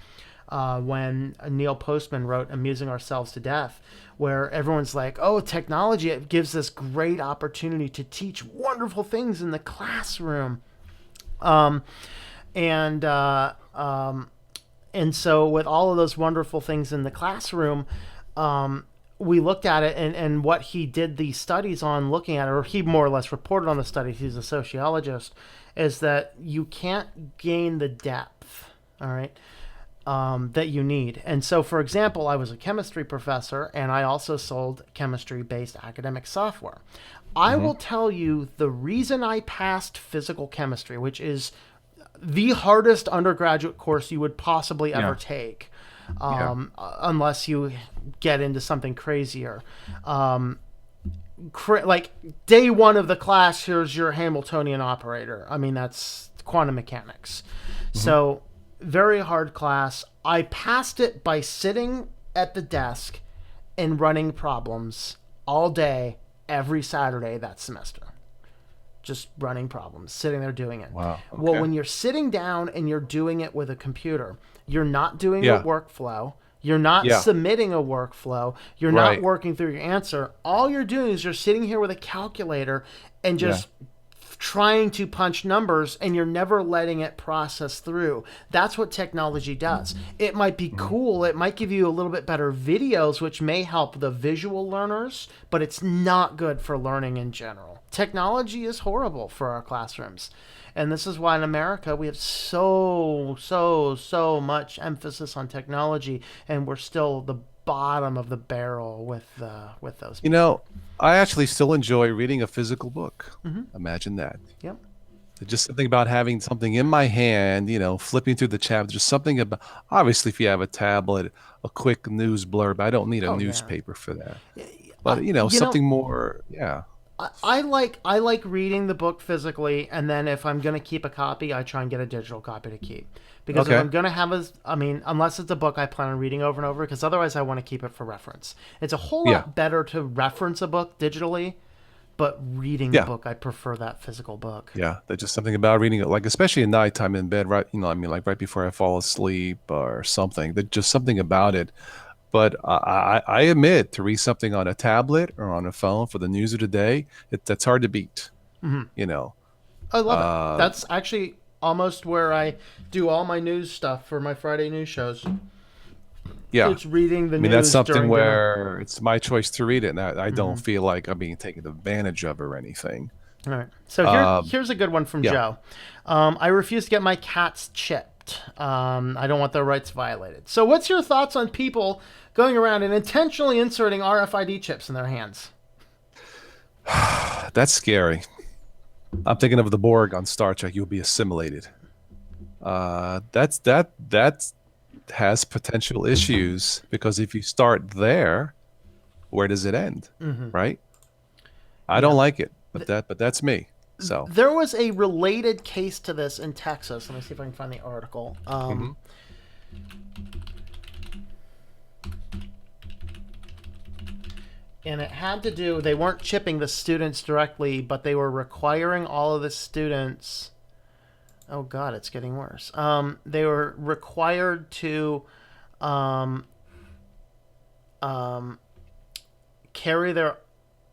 when Neil Postman wrote "Amusing Ourselves to Death," where everyone's like, "Oh, technology, it gives us great opportunity to teach wonderful things in the classroom." Um, and and so, with all of those wonderful things in the classroom, we looked at it, and what he did the studies on looking at it, or he more or less reported on the studies, he's a sociologist, is that you can't gain the depth, all right, that you need. And so, for example, I was a chemistry professor, and I also sold chemistry based academic software. I Hmm. will tell you the reason I passed physical chemistry, which is the hardest undergraduate course you would possibly ever Yeah. take, Yeah. unless you get into something crazier. Um, like day one of the class, here's your Hamiltonian operator. I mean, that's quantum mechanics. Hmm. So, very hard class. I passed it by sitting at the desk and running problems all day, every Saturday that semester, just running problems, sitting there doing it. Wow. Well, Okay. when you're sitting down and you're doing it with a computer, you're not doing a Yeah. workflow. You're not Yeah. submitting a workflow. You're not Right. working through your answer. All you're doing is you're sitting here with a calculator and Yeah. just trying to punch numbers, and you're never letting it process through. That's what technology does. It might be Mhm. cool. It might give you a little bit better videos, which may help the visual learners, but it's not good for learning in general. Technology is horrible for our classrooms. And this is why in America we have so much emphasis on technology, and we're still the bottom of the barrel with those You people. know, I actually still enjoy reading a physical book. Mm-hmm. Imagine that. Yep. There's just something about having something in my hand, flipping through the chapters. Just something about, obviously, if you have a tablet, a quick news blurb, I don't need a Oh yeah. newspaper for that. I, But, you know, something more, yeah, I like reading the book physically, and then if I'm gonna keep a copy, I try and get a digital copy to keep. Because if okay, I'm gonna have I mean, unless it's a book I plan on reading over and over, because otherwise I want to keep it for reference. It's a whole yeah, lot better to reference a book digitally, but reading the yeah, book, I prefer that physical book. yeah. There's just something about reading it, like especially at nighttime in bed, right? I mean, like right before I fall asleep or something. There's just something about it. But I admit to read something on a tablet or on a phone for the news of the day, that's hard to beat. Hmm. You know, I love it. uh, That's actually almost where I do all my news stuff for my Friday news shows. yeah. It's reading the I mean, that's news something during dinner. where it's my choice to read it, and I don't Hmm. feel like I'm being taken advantage of or anything. All right. So Um, here's a good one from yeah. Joe. I refuse to get my cats chipped. I don't want their rights violated. So what's your thoughts on people going around and intentionally inserting RFID chips in their hands? That's scary. I'm thinking of the Borg on Star Trek. You'll be assimilated. That has potential issues because if you start there, where does it end? Hmm. Right? I Yeah. don't like it, but that's me. So, There was a related case to this in Texas. Let me see if I can find the article. mhm. And it had to do, they weren't chipping the students directly, but they were requiring all of the students. Oh God, it's getting worse. They were required to um, um, carry their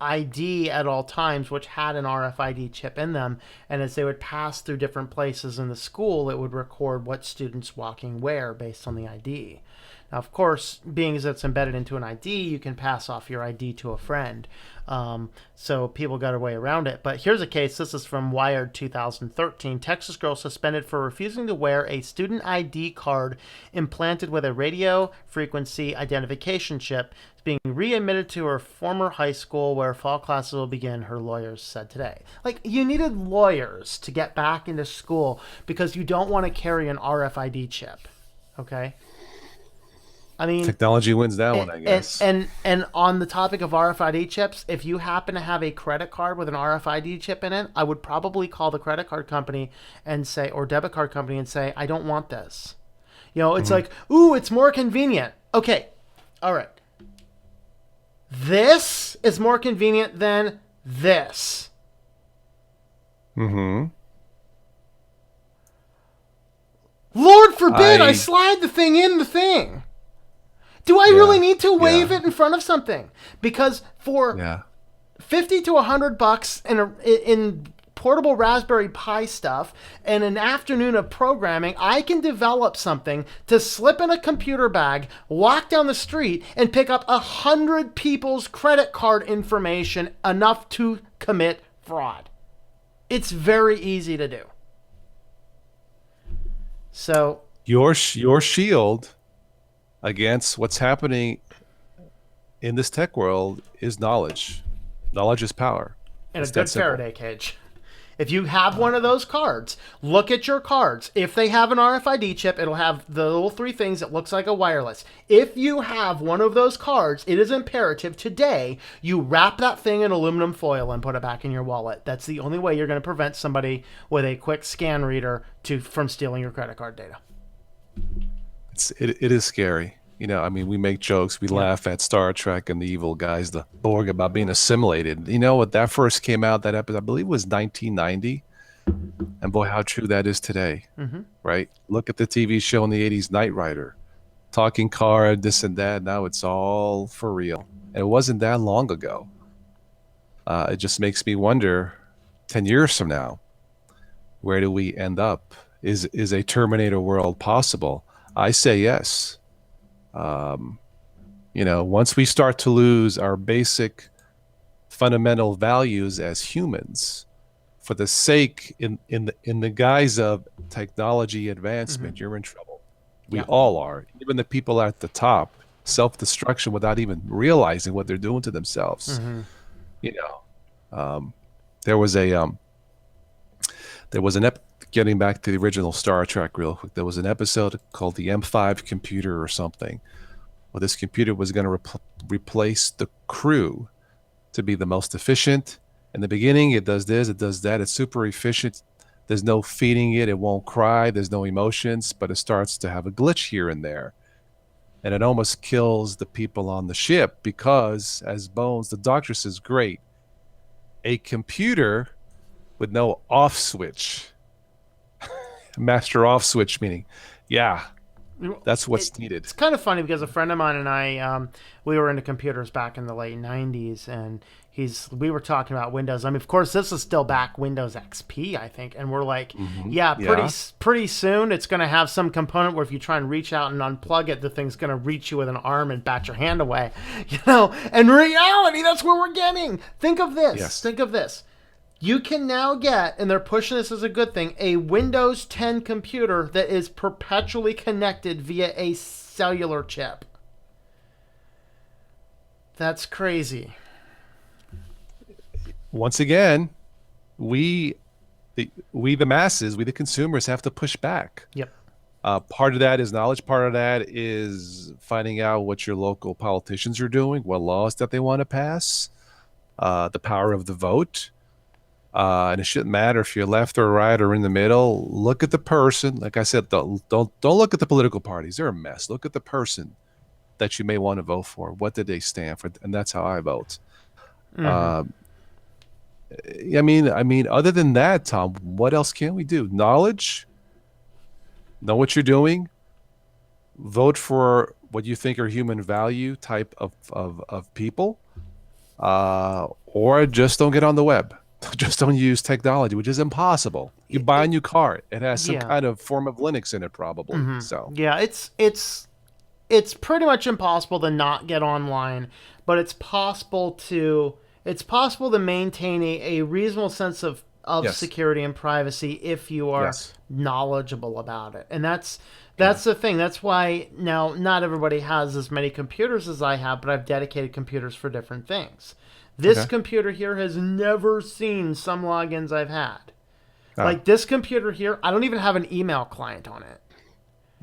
ID at all times, which had an RFID chip in them. And as they would pass through different places in the school, it would record what students walking where based on the ID. Now, of course, being as it's embedded into an ID, you can pass off your ID to a friend. So people got a way around it. But here's a case. This is from Wired 2013. Texas girl suspended for refusing to wear a student ID card implanted with a radio frequency identification chip is being readmitted to her former high school where fall classes will begin, her lawyers said today. Like, you needed lawyers to get back into school because you don't want to carry an RFID chip. Okay? I mean, Technology wins that one, I and guess. and and on the topic of RFID chips, if you happen to have a credit card with an RFID chip in it, I would probably call the credit card company and say, or debit card company and say, I don't want this. It's Hmm. like, ooh, it's more convenient. Okay, all right. This is more convenient than this. Hmm. Lord forbid I I slide the thing in the thing. Do I really yeah need to wave yeah it in front of something? Because for yeah. 50 to $100 in portable Raspberry Pi stuff and an afternoon of programming, I can develop something to slip in a computer bag, walk down the street, and pick up 100 people's credit card information enough to commit fraud. It's very easy to do. So, Your shield against what's happening in this tech world is knowledge. Knowledge is power. in a It's that good simple. Faraday cage. If you have one Uh, of those cards, look at your cards. If they have an RFID chip, it'll have the little three things that looks like a wireless. If you have one of those cards, it is imperative today you wrap that thing in aluminum foil and put it back in your wallet. That's the only way you're going to prevent somebody with a quick scan reader from stealing your credit card data. it is scary. I mean, we make jokes, we Yeah. laugh at Star Trek and the evil guys, the Borg, about being assimilated. When that first came out, that episode, I believe it was 1990, and boy, how true that is today, Mm-hmm. right? Look at the TV show in the 80s, Knight Rider. talking card, this and that. Now it's all for real. And it wasn't that long ago. It just makes me wonder, 10 years from now, where do we end up? Is a Terminator world possible? I say yes. Um, once we start to lose our basic fundamental values as humans, for the sake in the guise of technology Hmm. advancement, you're in trouble. We Yeah. all are. Even the people at the top, self-destruction without even realizing what they're doing to themselves. Hmm. You know, there was a there was an getting back to the original Star Trek real quick. There was an episode called the M5 computer or something. Well, this computer was going to replace the crew to be the most efficient. In the beginning, it does this, it does that. It's super efficient. There's no feeding it. It won't cry. There's no emotions, but it starts to have a glitch here and there. And it almost kills the people on the ship because, as Bones, the doctor says, great, a computer with no off switch, master off switch, meaning, yeah, that's It, what's needed. it's kind of funny because a friend of mine and I, we were into computers back in the late '90s, and we were talking about Windows. I mean, of course, this is still back Windows XP, I think, and we're like, yeah, Yeah. pretty soon it's going to have some component where if you try and reach out and unplug it, the thing's going to reach you with an arm and bat your hand away, In reality, that's where we're getting. Think of this. Yes. Think of this. You can now get, and they're pushing this as a good thing, a Windows 10 computer that is perpetually connected via a cellular chip. That's crazy. Once again, we the masses, we the consumers have to push back. Yep. Part of that is knowledge. Part of that is finding out what your local politicians are doing, what laws that they want to pass, the power of the vote. And it shouldn't matter if you're left or right or in the middle. Look at the person. Like I said, don't look at the political parties. They're a mess. Look at the person that you may want to vote for. What did they stand for? And that's how I vote. Mm-hmm. Um, I mean, other than that, Tom, what else can we do? Knowledge, know what you're doing, vote for what you think are human value type of people, or just don't get on the web. Just don't use technology, which is impossible. You buy a It, new car, it has some yeah. kind of form of Linux in it, probably. Mm-hmm. So, Yeah. It's pretty much impossible to not get online, but it's possible to maintain a reasonable sense of yes, security and privacy if you are yes, knowledgeable about it. And yeah, that's the thing. That's why now not everybody has as many computers as I have, but I've dedicated computers for different things. This okay, computer here has never seen some logins I've had. ah, Like this computer here, I don't even have an email client on it.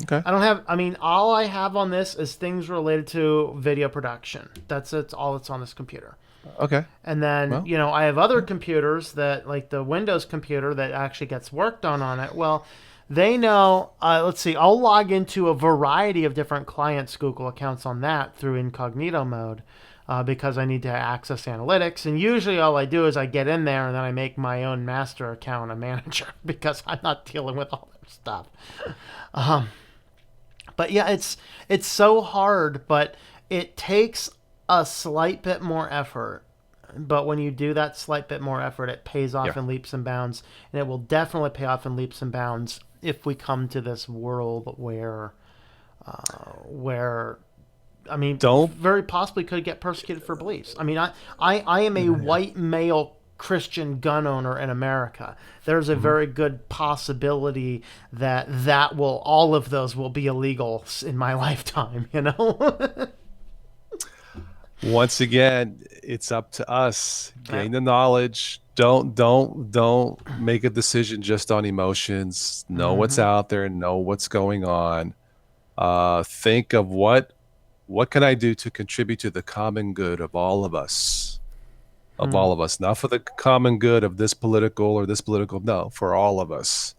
okay, I don't have. I mean, all I have on this is things related to video production. That's it's all that's on this computer. okay. And then Well, I have other computers that, like the Windows computer that actually gets work done on it. Well, they know. Let's see. I'll log into a variety of different clients' Google accounts on that through incognito mode. Because I need to access analytics, and usually all I do is I get in there and then I make my own master account a manager because I'm not dealing with all their stuff. But yeah, it's so hard, but it takes a slight bit more effort. But when you do that slight bit more effort, it pays off yeah. in leaps and bounds, and it will definitely pay off in leaps and bounds if we come to this world where I mean, Don't. very possibly could get persecuted for beliefs. I mean, I am a Yeah. white male Christian gun owner in America. There's a Mhm. very good possibility that will all of those will be illegal in my lifetime. Once again, it's up to us. Yeah. Gain the knowledge. Don't make a decision just on emotions. Know what's Mm-hmm. out there, know what's going on. Think of what can I do to contribute to the common good of all of us? Of Hmm. all of us. Not for the common good of this political or this political, no, for all of us.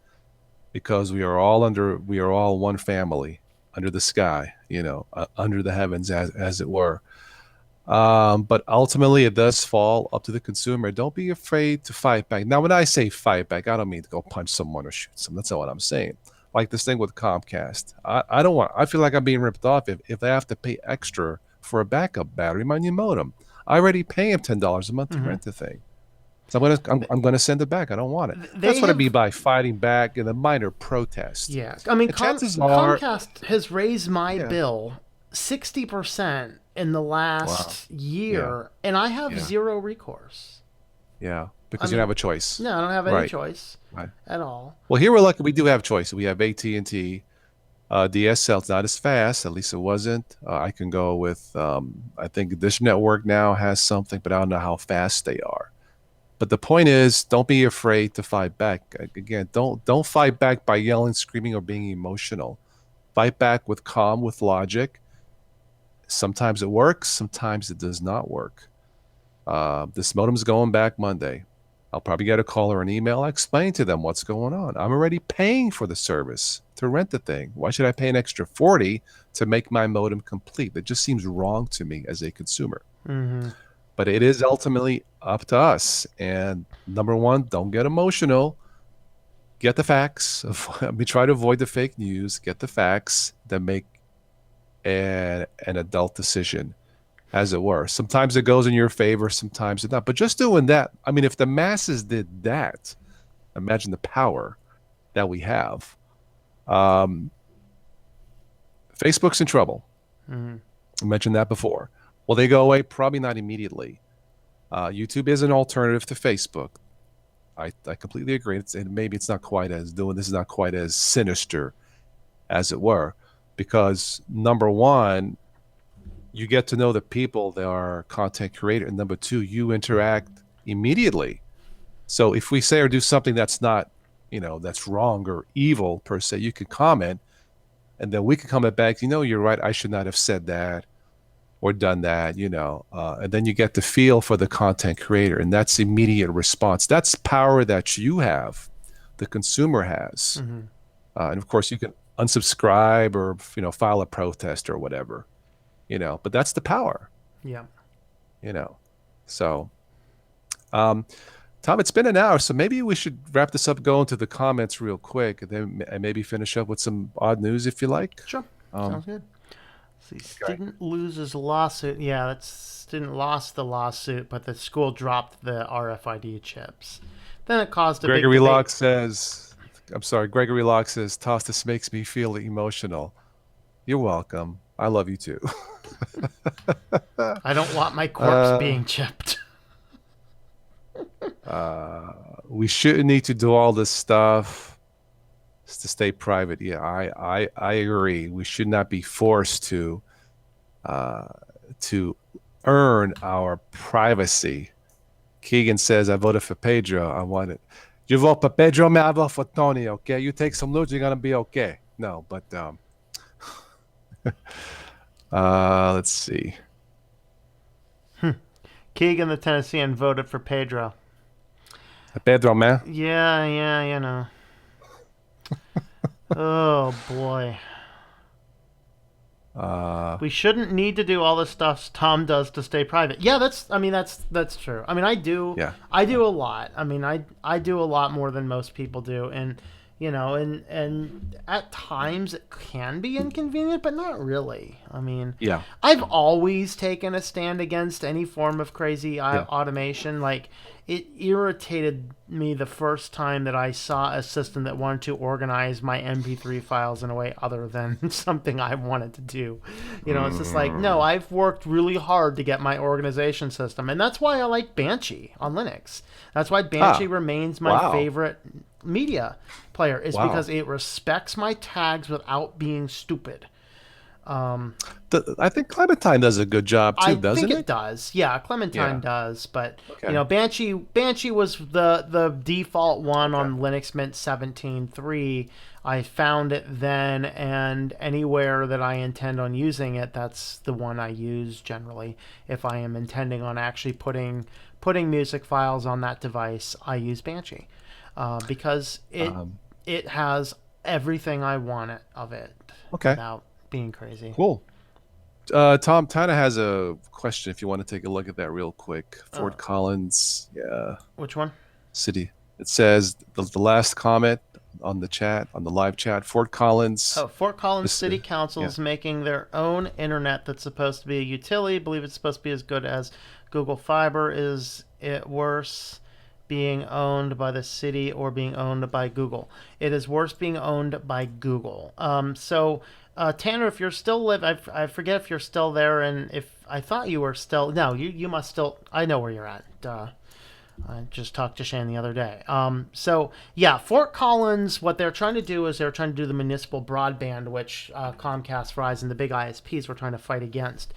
Because we are all one family under the sky, under the heavens as it were. But ultimately, it does fall up to the consumer. Don't be afraid to fight back. Now, when I say fight back, I don't mean to go punch someone or shoot someone. That's not what I'm saying. like this thing with Comcast. I don't want. I feel like I'm being ripped off if they have to pay extra for a backup battery, my new modem. I already pay them $10 a month to Hmm. rent the thing. So I'm gonna send it back. I don't want it. They That's what I mean have, by fighting back in a minor protest. yeah. I mean, And chances are, Comcast has raised my yeah, bill 60% in the wow, last yeah, year, and I have yeah, zero recourse. yeah, I because you don't mean, have a choice, no, I don't have any right? choice Right. at all. Well, here we're lucky. We do have choice. We have AT&T. DSL. It's not as fast. At least it wasn't. I can go with. I think Dish Network now has something, but I don't know how fast they are. But the point is, don't be afraid to fight back. Again, don't fight back by yelling, screaming, or being emotional. Fight back with calm, with logic. Sometimes it works. Sometimes it does not work. This modem's going back Monday. I'll probably get a call or an email. I explain to them what's going on. I'm already paying for the service to rent the thing. Why should I pay an extra 40 to make my modem complete? That just seems wrong to me as a consumer. Hmm. But it is ultimately up to us. And number one, don't get emotional. Get the facts. We try to avoid the fake news. Get the facts. Then make an adult decision, as it were. Sometimes it goes in your favor, sometimes it not. But just doing that, I mean, if the masses did that, imagine the power that we have. Um, Facebook's in trouble. Hmm. I mentioned that before. Will they go away? Probably not immediately. YouTube is an alternative to Facebook. I completely agree. And maybe it's not quite as doing this is not quite as sinister as it were, because number one, you get to know the people that are content creator, and number two, you interact immediately. So if we say or do something that's not, that's wrong or evil per se, you can comment, and then we can comment back. You're right. I should not have said that or done that. And then you get the feel for the content creator, and that's immediate response. That's power that you have, the consumer has, Hmm. and of course you can unsubscribe or file a protest or whatever. But that's the power. Yeah. You know, so um, Tom, it's been an hour, so maybe we should wrap this up, go into the comments real quick, and then maybe finish up with some odd news if you like. Sure. Um, Sounds good. See, okay. student loses lawsuit. Yeah, that student lost the lawsuit, but the school dropped the RFID chips. Then it caused a big Gregory debate. Locke says, I'm sorry, Gregory Locke says, Toss, this makes me feel emotional. You're welcome. I love you too. I don't want my corpse uh, being chipped. we shouldn't need to do all this stuff to stay private. Yeah, I agree. We should not be forced uh, to earn our privacy. Keegan says, I voted for Pedro. I want it. You vote for Pedro, man. I vote for Tony. Okay, you take some loot, you're gonna be okay. No, but let's see. Keegan, the Tennessean, voted for Pedro. Pedro, man. Yeah, yeah, you know. Oh boy. Uh, We shouldn't need to do all the stuff Tom does to stay private. Yeah, that's true. I mean, yeah, I yeah, do a lot. I mean, I do a lot more than most people do, and and at times it can be inconvenient, but not really. I mean, yeah, I've always taken a stand against any form of crazy yeah. automation. Like, it irritated me the first time that I saw a system that wanted to organize my MP3 files in a way other than something I wanted to do. It's just like, no, Mm, I've worked really hard to get my organization system, and that's why I like Banshee on Linux. That's why Banshee ah, remains my wow, favorite media player, is because wow. it respects my tags without being stupid. I think Clementine does a good job I too, think doesn't it it? does. Yeah, Clementine Yeah. does, but Okay. Banshee was the default one Okay. on Linux Mint 17.3. I found it then, and anywhere that I intend on using it, that's the one I use generally. If I am intending on actually putting music files on that device, I use Banshee because Um, it has everything I want of it okay. without being crazy. Cool. Tom, Tana has a question if you want to take a look at that real quick. Uh, Fort Collins, yeah, which one? city. It says the last comment, on the chat, on the live chat. Fort Collins. Oh, Fort Collins This, City Council yeah. is making their own internet that's supposed to be a utility. I believe it's supposed to be as good as Google Fiber. Is it worse being owned by the city or being owned by Google? It is worse being owned by Google. Tanner, if you're still I forget if you're still there, and if I thought you were still. No, you must still. I know where you're at. Duh. I just talked to Shane the other day. Yeah, Fort Collins, what they're trying to do is they're trying to do the municipal broadband, which Comcast, Verizon, the big ISPs were trying to fight against.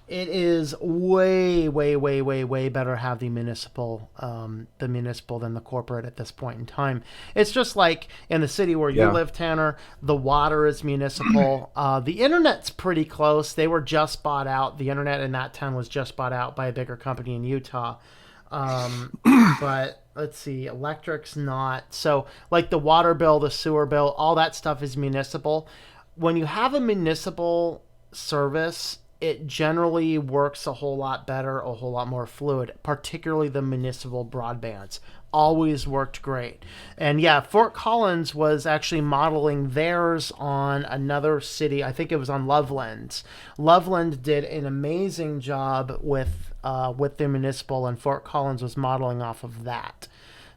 It is way, way, way, way, way better to have the municipal than the corporate at this point in time. It's just like in the city where you Yeah. live, Tanner, the water is municipal. The internet's pretty close. They were just bought out. The internet in that town was just bought out by a bigger company in Utah. But let's see, electric's not. So, like the water bill, the sewer bill, all that stuff is municipal. When you have a municipal service, it generally works a whole lot better, a whole lot more fluid, particularly the municipal broadbands. Always worked great. And yeah, Fort Collins was actually modeling theirs on another city. I think it was on Loveland. Loveland did an amazing job with their municipal, and Fort Collins was modeling off of that.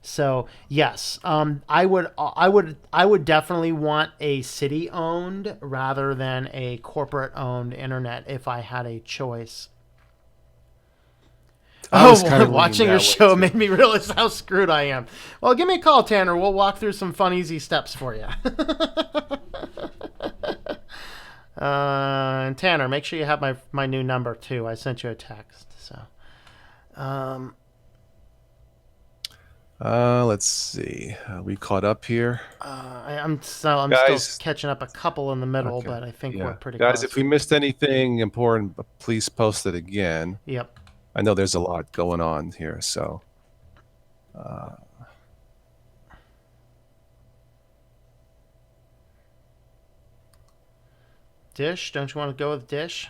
So yes, I would definitely want a city owned rather than a corporate owned internet if I had a choice. I was kind Oh, of leaning watching your that way show too. made me realize how screwed I am. Well, give me a call, Tanner. We'll walk through some fun, easy steps for you. And Tanner, make sure you have my new number too. I sent you a text. So, um, Let's see. We caught up here, I'm still guys. catching up a couple in the middle, Okay. but I think we're Yeah, pretty guys. If close. we missed anything important, please post it again. Yep. I know there's a lot going on here, so. Uh, Dish, don't you want to go with Dish?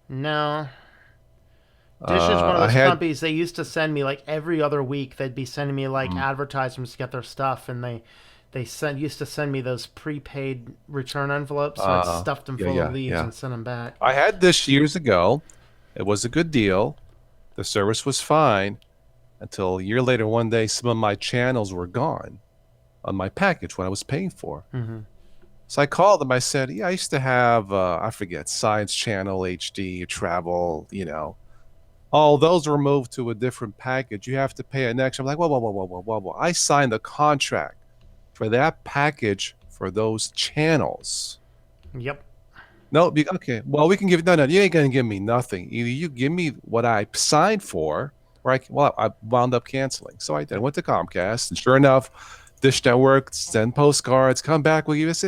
No. Dish is one of I those had. companies they used to send me like every other week. They'd be sending me like mm, advertisements to get their stuff, and they used to send me those prepaid return envelopes, so I'd Uh, stuff them yeah, full of yeah, leaves yeah. and send them back. I had this years ago. It was a good deal. The service was fine until a year later. One day, some of my channels were gone on my package when I was paying for. Mm-hmm. So I called them. I said, "Yeah, I used to have I forget Science Channel, HD, Travel. All those were moved to a different package. You have to pay an extra." I'm like, "Whoa, whoa, whoa, whoa, whoa, whoa, whoa!" I signed a contract for that package for those channels. Yep. No, okay. Well, we can give no, no. You ain't gonna give me nothing. Either you give me what I signed for, or I wound up canceling. So I did. I went to Comcast, and sure enough, Dish Network send postcards, come back. We'll give you this.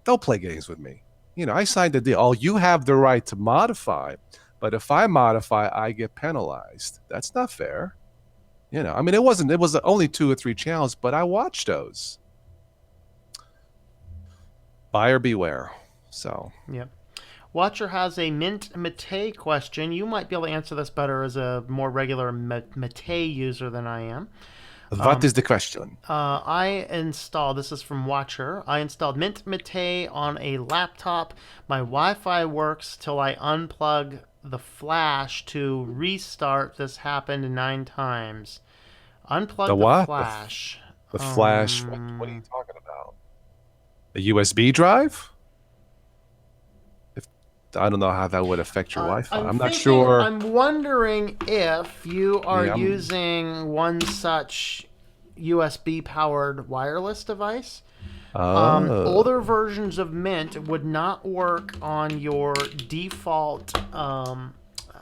Don't play games with me. I signed the deal. Oh, you have the right to modify, but if I modify, I get penalized. That's not fair. I mean, it wasn't. It was only 2 or 3 channels, but I watched those. Buyer beware. So. Yep. Watcher has a Mint Mate question. You might be able to answer this better as a more regular Mate user than I am. What is the question? This is from Watcher. I installed Mint Mate on a laptop. My Wi Fi works till I unplug the flash to restart. This happened 9 times. The Unplug the what? flash. The flash. What are you talking about? A USB drive? If I don't know how that would affect your Wi-Fi. I'm not sure. I'm wondering if you are Yeah, using one such USB powered wireless device. oh, Older versions of Mint would not work on your default.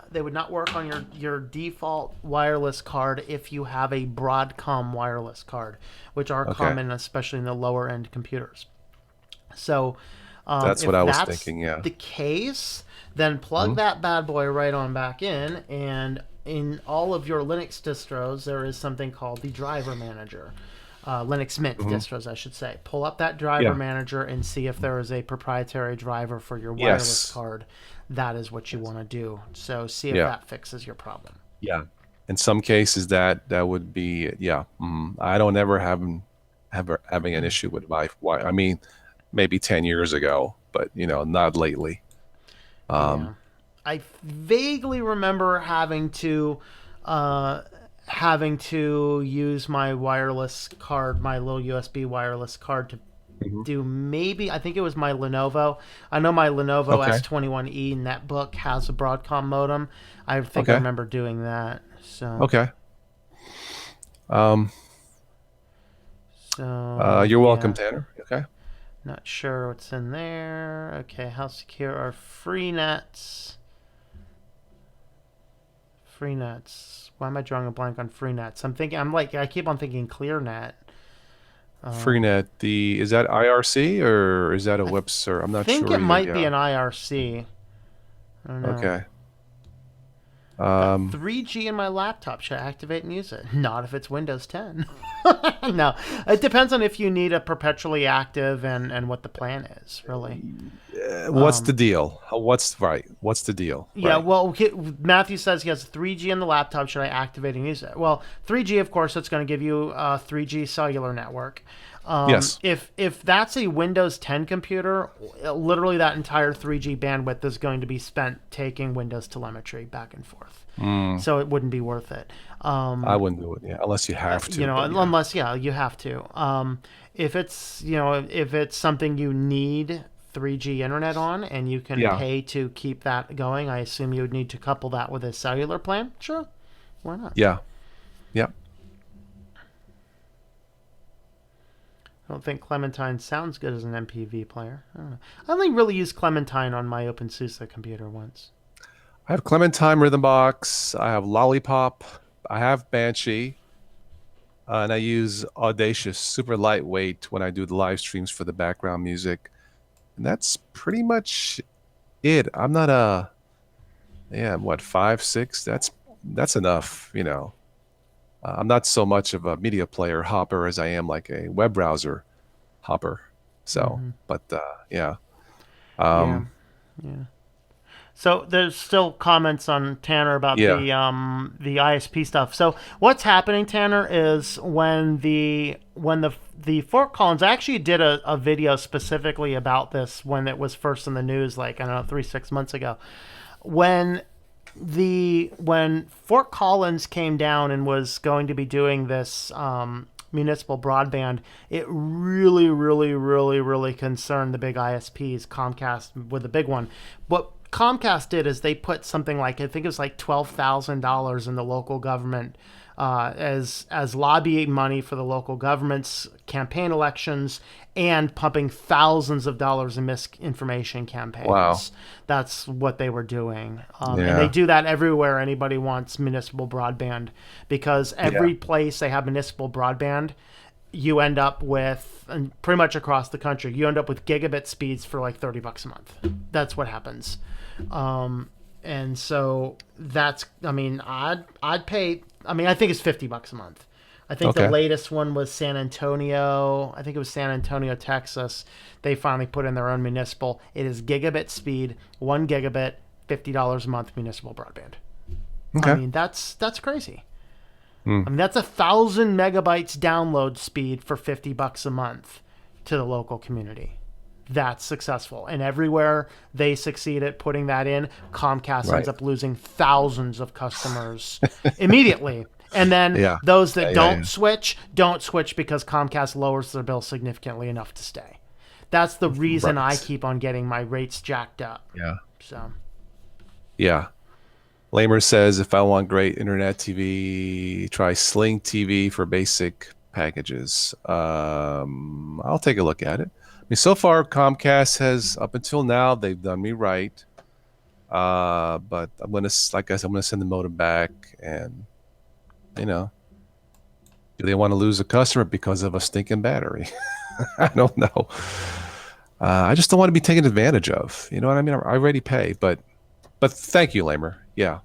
They would not work on your default wireless card if you have a Broadcom wireless card, which are okay. common, especially in the lower end computers. So, That's what if I was that's thinking. Yeah. the case, then plug Mhm. that bad boy right on back in. And in all of your Linux distros, there is something called the driver manager. Linux Mint Mhm. distros, I should say. Pull up that driver Yeah. manager and see if there is a proprietary driver for your wireless Yes. card. That is what you want to do. So see if Yeah. that fixes your problem. Yeah. In some cases, that would be, yeah. I don't ever have having an issue with my I mean, maybe 10 years ago, but not lately. Yeah. Um, I vaguely remember uh, having to use my wireless card, my little USB wireless card to mhm. do maybe I think it was my Lenovo. I know my Lenovo Okay. S21E netbook has a Broadcom modem. I think I Okay. remember doing that. So Okay. Um, you're welcome, yeah, Tanner. Okay. not sure what's in there. Okay, how secure are free nets? Free nets. Why am I drawing a blank on free nets? I keep on thinking ClearNet. Um, Freenet, the is that IRC or is that a I web server? I'm not think sure it either. might be Yeah. an IRC. I don't know. Okay. Got Um, 3G in my laptop. Should I activate and use it? Not if it's Windows 10. No, it depends on if you need a perpetually active and what the plan is, really. what's the Um, deal? What's right? What's the deal? yeah, Right. well, Matthew says he has 3G in the laptop. Should I activate and use it? Well, 3G, of course, it's going to give you a 3G cellular network. Yes. If that's a Windows 10 computer, literally that entire 3G bandwidth is going to be spent taking Windows telemetry back and forth. Mm, So it wouldn't be worth it. I wouldn't do it. Yeah, unless you have You to. know, But yeah. unless you have to. If it's something you need 3G internet on and you can Yeah. pay to keep that going, I assume you would need to couple that with a cellular plan. Sure, why not? Yeah. Yeah. I don't think Clementine sounds good as an MPV player. I don't know. I only really used Clementine on my OpenSUSE computer once. I have Clementine Rhythm Box. I have Lollipop. I have Banshee. And I use Audacious, super lightweight when I do the live streams for the background music. And that's pretty much it. I'm not a, yeah, what, 5, 6? That's enough, I'm not so much of a media player hopper as I am like a web browser hopper. So, Mm-hmm. but yeah. Yeah, Um, yeah. So there's still comments on Tanner about yeah. the ISP stuff. So what's happening, Tanner, is when the Fort Collins, I actually did a video specifically about this when it was first in the news, like I don't know 3 6 months ago, when when Fort Collins came down and was going to be doing this municipal broadband, it really, really, really, really concerned the big ISPs. Comcast with the big one. What Comcast did is they put something like I think it was like $12,000 in the local government as lobbying money for the local government's campaign elections and pumping thousands of dollars in misinformation Wow. campaigns. That's what they were doing. And they Yeah. do that everywhere anybody wants municipal broadband because Yeah. every place they have municipal broadband, you end up with, and pretty much across the country, you end up with gigabit speeds for like $30 a month. That's what happens. And so I'd pay. I mean, I think it's $50 a month. I think the Okay. latest one was San Antonio. I think it was San Antonio, Texas. They finally put in their own municipal. It is gigabit speed, 1 gigabit, $50 a month municipal broadband. I Okay. mean, that's crazy. Mm. I mean, that's 1,000 megabytes download speed for $50 a month to the local community. That's successful. And everywhere they succeed at putting that in, Comcast ends Right. up losing thousands of customers immediately. And then Yeah. those Yeah. that Yeah. Yeah. don't switch because Comcast lowers their bill significantly enough to stay. That's the reason I Right. keep on getting my rates jacked up. Yeah. So, Yeah. Lamer says if I want great internet TV, try Sling TV for basic packages. I'll take a look at it. I mean, so far Comcast has, up until now, they've done me right. But like I said, I'm gonna send the modem back, and you know, do they want to lose a customer because of a stinking battery? I don't know. I just don't want to be taken advantage of. You know what I mean? I already pay, but thank you, Lamer. Yeah.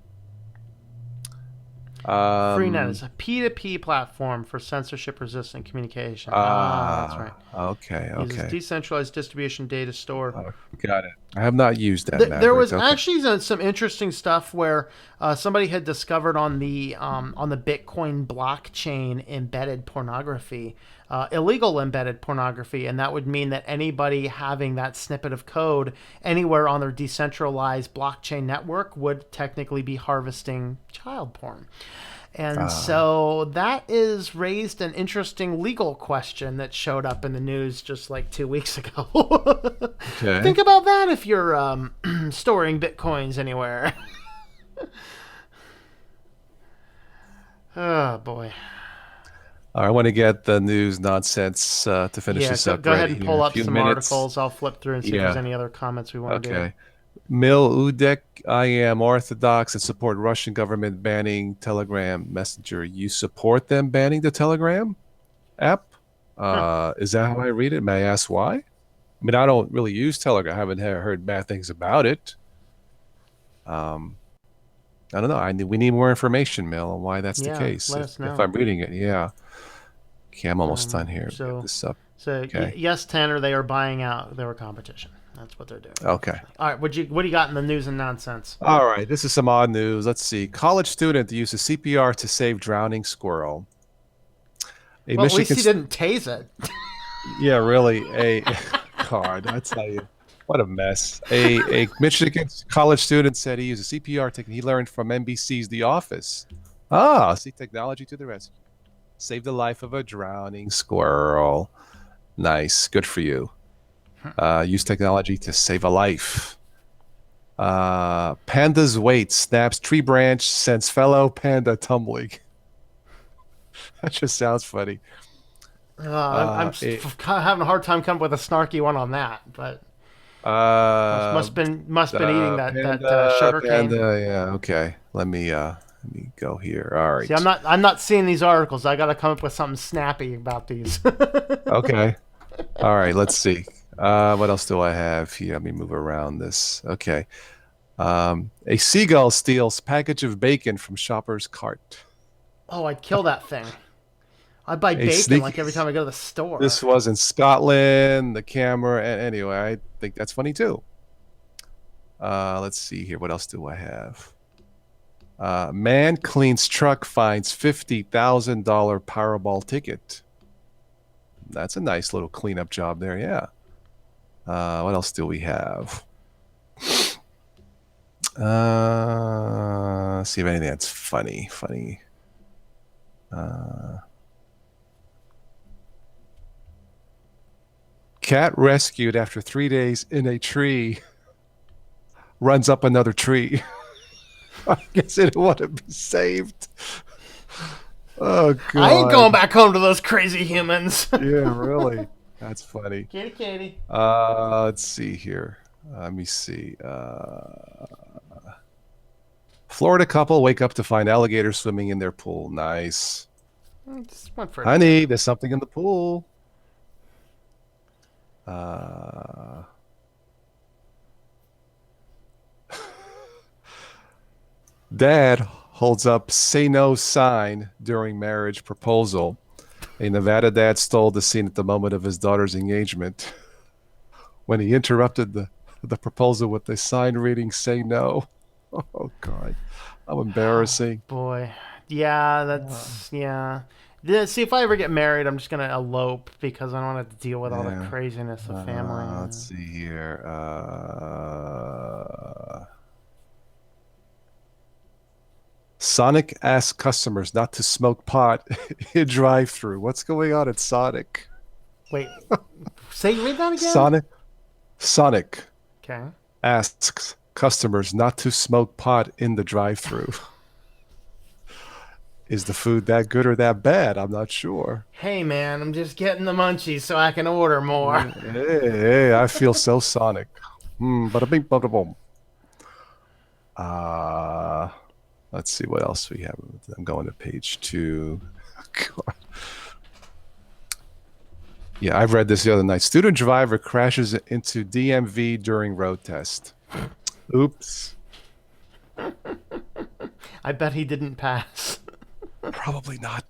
Freenet Um, is a P2P platform for censorship-resistant communication. Ah, that's right. okay, Uses okay. decentralized distribution data store. Got it. I have not used that, There Maverick. was Okay. actually some interesting stuff where somebody had discovered on the Bitcoin blockchain embedded pornography. illegal embedded pornography, and that would mean that anybody having that snippet of code anywhere on their decentralized blockchain network would technically be harvesting child porn. And Uh, so that is raised an interesting legal question that showed up in the news just like 2 weeks ago. okay. Think about that if you're storing bitcoins anywhere. Oh boy. I want to get the news nonsense to finish Yeah, this up go ahead ready and here in pull a up few some minutes. articles. I'll flip through and see if there's Yeah. any other comments we want to do. Okay. Mil Udek, I am Orthodox and support Russian government banning Telegram Messenger. You support them banning the Telegram app? Huh. Is that how I read it? May I ask why? I mean, I don't really use Telegram. I haven't heard bad things about it. Um, I don't know. We need more information, Mil, on why that's the Yeah, case. let us If know. I'm reading it, yeah. Okay, I'm almost done here. Let me get So, this up. so Okay. yes, Tanner, they are buying out their competition. That's what they're doing. Okay. All right, what do you got in the news and nonsense? All right. This is some odd news. Let's see. College student uses CPR to save drowning squirrel. A Well, at least Michigan. he didn't tase it. Yeah, really. A card. I tell you, what a mess. A Michigan college student said he used a CPR technique he learned from NBC's The Office. Ah, see technology to the rescue. Saved the life of a drowning squirrel. Nice. Good for you. Use technology to save a life. Panda's weight snaps tree branch, sends fellow panda tumbling. That just sounds funny. I'm It, kind of having a hard time coming up with a snarky one on that, but uh, must been eating that panda, sugar cane. panda. Yeah, okay. Let me go here. All See, right. I'm not seeing these articles. I got to come up with something snappy about these. Okay. All right. Let's see. What else do I have here? Let me move around this. Okay. A seagull steals package of bacon from shopper's cart. Oh, I'd kill that thing. I'd buy A bacon sneaky. like every time I go to the store. This was in Scotland. The camera. Anyway, I think that's funny too. Let's see here. What else do I have? Man cleans truck, finds $50,000 Powerball ticket. That's a nice little cleanup job there. Yeah. What else do we have? Let's see if anything that's funny. Funny. Cat rescued after 3 days in a tree. Runs up another tree. I guess it didn't want to be saved. Oh I ain't going God. back home to those crazy humans. Yeah, really. That's funny. Kitty, kitty. Let's see here. Let me see. Florida couple wake up to find alligators swimming in their pool. Nice. Just went for a Honey, there's something in the pool. Uh, Dad holds up "Say No" sign during marriage proposal. A Nevada dad stole the scene at the moment of his daughter's engagement when he interrupted the proposal with the sign reading "Say No." Oh God, how embarrassing. boy. Yeah, Uh, that's yeah. See, if I ever get married, I'm just gonna elope because I don't have to deal with all the yeah. craziness of family. Let's see here. Sonic asks customers not to smoke pot in drive-through. What's going on at Sonic? Wait, read that again. Sonic Okay. asks customers not to smoke pot in the drive-through. Is the food that good or that bad? I'm not sure. Hey man, I'm just getting the munchies so I can order more. Hey, I feel so Sonic. Bada bing, bada boom. Uh, let's see what else we have. I'm going to page 2. God. Yeah, I've read this the other night. Student driver crashes into DMV during road test. Oops. I bet he didn't pass. Probably not.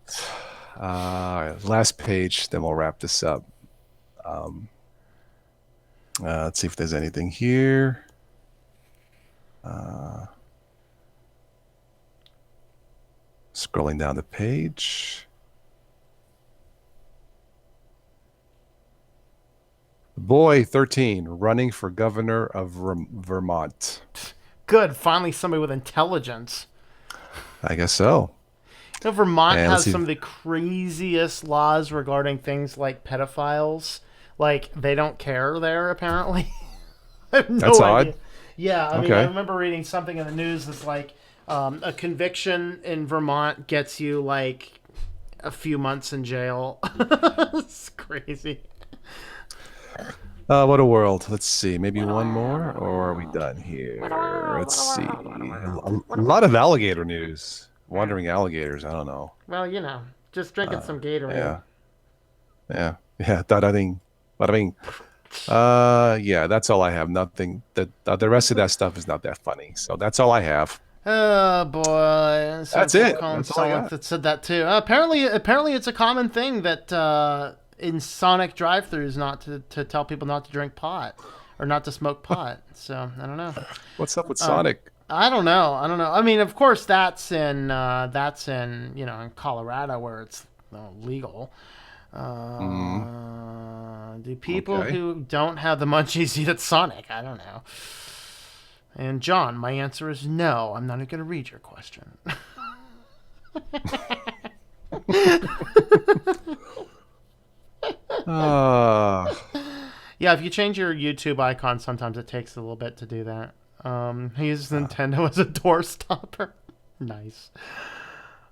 Last page, then we'll wrap this up. Let's see if there's anything here. Scrolling down the page. Boy 13 running for governor of Vermont. Good, finally somebody with intelligence. I guess so. You know, Vermont And let's has see. some of the craziest laws regarding things like pedophiles. Like, they don't care there, apparently. I have That's no idea. odd. Yeah, I mean, I Okay. remember reading something in the news that's like a conviction in Vermont gets you like a few months in jail. It's crazy. What a world. Let's see. Maybe one more, or are we done here? Let's see. A lot of alligator news. Wandering alligators. I don't know. Well, just drinking Uh, some Gatorade. yeah. Yeah. Da ding. Bada bing. Yeah, that's all I have. Nothing. The rest of that stuff is not that funny. So that's all I have. Oh boy! Someone That's kept it. calling That's all I Sonic got. that said that too. Apparently, it's a common thing that in Sonic drive-throughs not to tell people not to drink pot or not to smoke pot. So I don't know. What's up with Um, Sonic? I don't know. I don't know. I mean, of course, that's in in Colorado where it's legal. Mm, Do people okay. who don't have the munchies eat at Sonic? I don't know. And John, my answer is no. I'm not going to read your question. Uh, Yeah, if you change your YouTube icon, sometimes it takes a little bit to do that. He uses uh, Nintendo as a door stopper. Nice.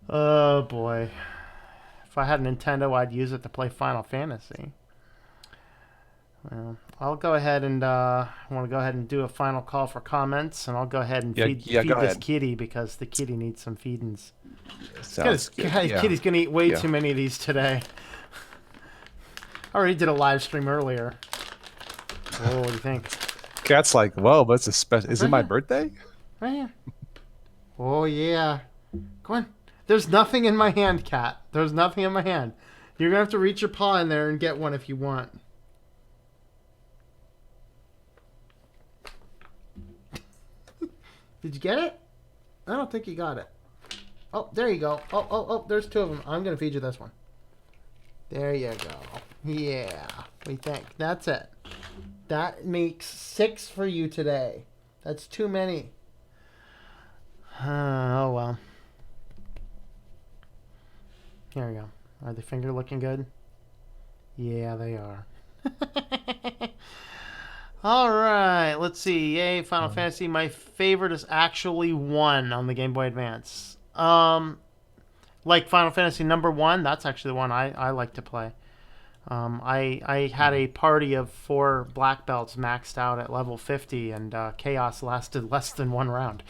Oh boy. If I had a Nintendo, I'd use it to play Final Fantasy. Well, I'll go ahead and want to go ahead and do a final call for comments, and I'll go ahead and yeah, feed yeah, go feed this ahead. kitty because the kitty needs some feedings. Sounds good. Yeah. Kitty's gonna eat way Yeah. too many of these today. I already did a live stream earlier. Oh, what do you think? Cat's like, whoa, but it's a special. Is it Right my here, birthday? right here. Oh yeah. Go on. There's nothing in my hand, cat. There's nothing in my hand. You're gonna have to reach your paw in there and get one if you want. Did you get it? I don't think you got it. Oh, there you go. Oh, there's two of them. I'm gonna feed you this one. There you go. Yeah. We think that's it. That makes 6 for you today. That's too many. Oh well. Here we go. Are the finger looking good? Yeah, they are. All right, let's see. Yay, Final Fantasy. My favorite is actually 1 on the Game Boy Advance. Like Final Fantasy number 1, that's actually the one I like to play. I had a party of 4 black belts maxed out at level 50, and chaos lasted less than 1 round.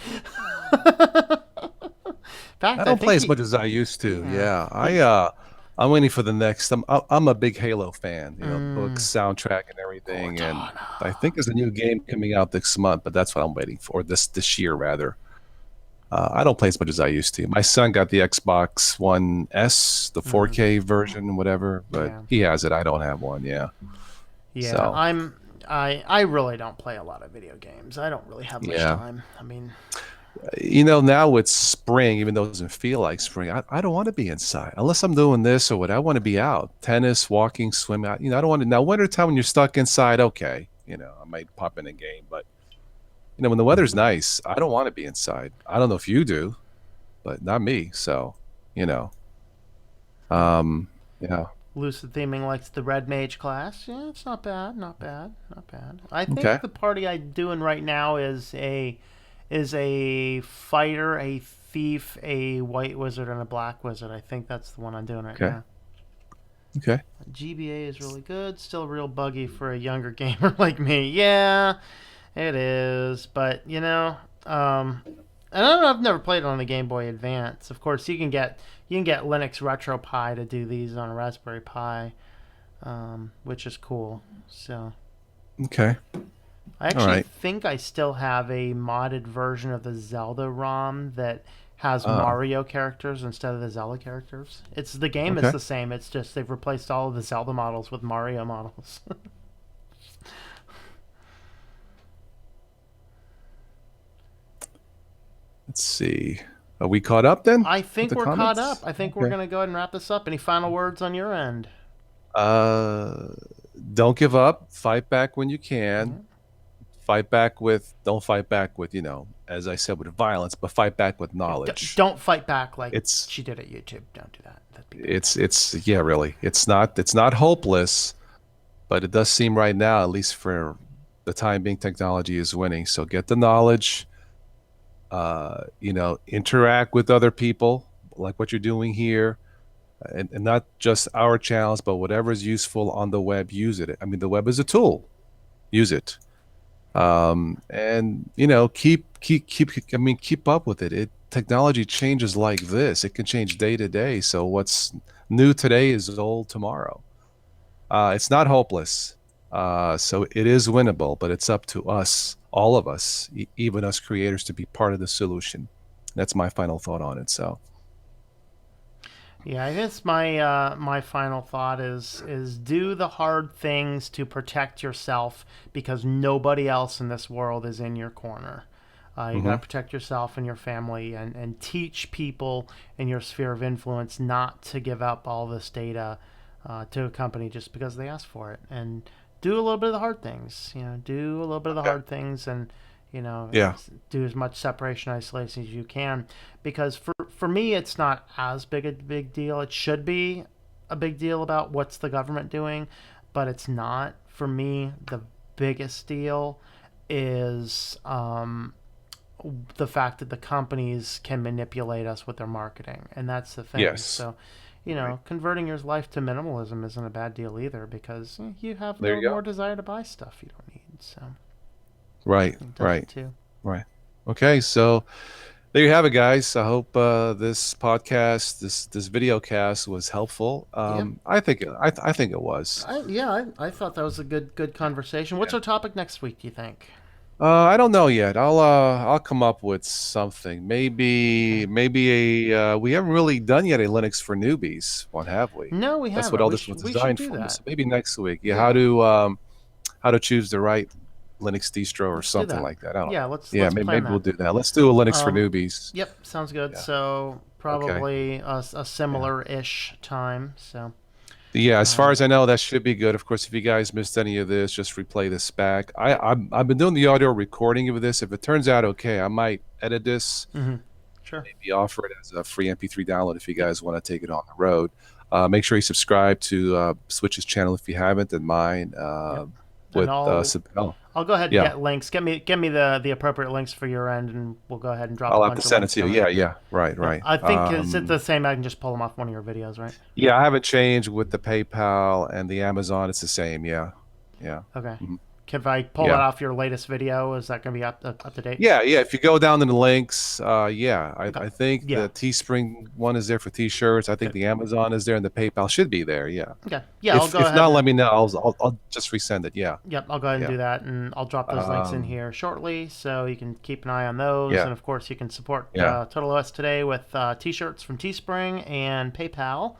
In I fact, I don't play think as much as I used to. yeah. Yeah, I'm waiting for the next. I'm a big Halo fan. You know, books, soundtrack, and everything. And Cortana. I think there's a new game coming out this month, but that's what I'm waiting for. This year rather. I don't play as much as I used to. My son got the Xbox One S, the 4K version, whatever, but Yeah. he has it. I don't have one. Yeah. Yeah, So I really don't play a lot of video games. I don't really have much yeah. time. I mean, Now it's spring, even though it doesn't feel like spring. I don't want to be inside unless I'm doing this or what. I want to be out, tennis, walking, swimming. I don't want to. Now, wintertime when you're stuck inside, okay, I might pop in a game, but when the weather's nice, I don't want to be inside. I don't know if you do, but not me. So, you know, yeah, lucid theming likes the red mage class. Yeah, it's not bad, not bad, not bad. I think okay, the party I'm doing right now is a fighter, a thief, a white wizard, and a black wizard. I think that's the one I'm doing right okay, now. okay. GBA is really good. Still real buggy for a younger gamer like me. Yeah, it is. But I don't know. I've never played it on the Game Boy Advance. Of course, you can get Linux RetroPie to do these on a Raspberry Pi, which is cool. So Okay. I All actually right. think I still have a modded version of the Zelda ROM that has Uh, Mario characters instead of the Zelda characters. The game is okay. the same. It's just they've replaced all of the Zelda models with Mario models. Let's see. Are we caught up then I with think the we're caught up. comments? I think we're Okay. gonna go ahead and wrap this up. Any final words on your end? Uh, don't give up. Fight back when you can. Yeah. Fight back with. Don't fight back with, as I said, with violence, but fight back with knowledge. Don't fight back like It's she did at YouTube. Don't do that. That'd be bad. it's yeah, really. It's not hopeless, but it does seem right now, at least for the time being, technology is winning. So get the knowledge. Interact with other people like what you're doing here, and not just our channels, but whatever is useful on the web, use it. I mean, the web is a tool. Use it. And keep up with it. Technology changes like this. It can change day to day. So what's new today is old tomorrow. It's not hopeless. So it is winnable, but it's up to us, all of us, even us creators, to be part of the solution. That's my final thought on it. So Yeah, I guess my final thought is do the hard things to protect yourself because nobody else in this world is in your corner. You got to hmm protect yourself and your family, and teach people in your sphere of influence not to give up all this data to a company just because they ask for it. And do a little bit of the hard things. Do a little bit of the okay, hard things, and yeah, do as much separation isolation as you can. Because for me, it's not as big deal. It should be a big deal about what's the government doing, but it's not. For me, the biggest deal is the fact that the companies can manipulate us with their marketing, and that's the thing. yes, So, right. converting your life to minimalism isn't a bad deal either, because you have There no you go. more desire to buy stuff you don't need. So Right, it does it right, too. right. Okay, so there you have it, guys. I hope this podcast, this video cast, was helpful. Yeah. I think it was. I thought that was a good conversation. What's Yeah. our topic next week, do you think? I don't know yet. I'll come up with something. Okay. Maybe we haven't really done yet a Linux for newbies, one have we? No, we That's what haven't. all We this was should we should designed do for. that. So maybe next week. Yeah, Yeah. how to choose the right Linux distro or Let's do something that. like that. I don't Yeah, know. let's Yeah, plan maybe we'll that. do that. Let's do a Linux for Um, newbies. yep, sounds good. Yeah. So Okay. probably a Yeah. similar-ish time. So Yeah, as far um, as I know, that should be good. Of course, if you guys missed any of this, just replay this back. I've been doing the audio recording of this. If it turns out okay, I might edit this, hmm Sure. maybe offer it as a free MP3 download if you Yep. guys want to take it on the road. Make sure you subscribe to Switch's channel if you haven't, and mine. Yep. And With oh I'll go ahead and yeah, get links. Get me the appropriate links for your end, and we'll go ahead and drop a I'll have to bunch of send it links to you. down there. Yeah, yeah, right, Yep. right. I think is it the same? I can just pull them off one of your videos, right? Yeah, I haven't changed with the PayPal and the Amazon. It's the same. Yeah, yeah. Okay. Mhm. If I pull that Yeah. off your latest video, is that going to be up to date? Yeah, yeah. If you go down to the links, yeah, Okay. I think Yeah. the Teespring one is there for T-shirts. I think Good. the Amazon is there, and the PayPal should be there. Yeah. Okay. Yeah, I'll If go if ahead not, let and me know. I'll just resend it. Yeah, yep, I'll go ahead and yeah, do that, and I'll drop those links in um, here shortly, so you can keep an eye on those. yeah, And of course, you can support yeah, Total OS today with T-shirts from Teespring and PayPal.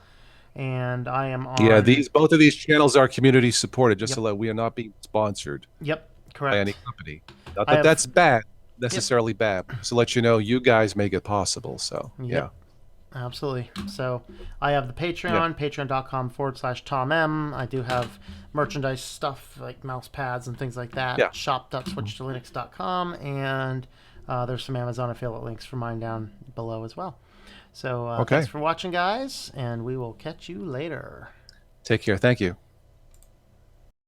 And I am yeah. on. These both of these channels are community supported. Just Yep. to let we are not being sponsored Yep. by any Correct. company. Not I that have. that's bad, Yep. necessarily bad. But just to let you know, you guys make it possible. So yeah, Yep. Absolutely. So I have the yeah, Patreon, patreon.com/Tom M. I do have merchandise stuff like mouse pads and things like that. yeah. Shop.switchtolinux.com. And there's some Amazon affiliate links for mine down below as well. So thanks Okay. for watching, guys, and we will catch you later. Take care. Thank you.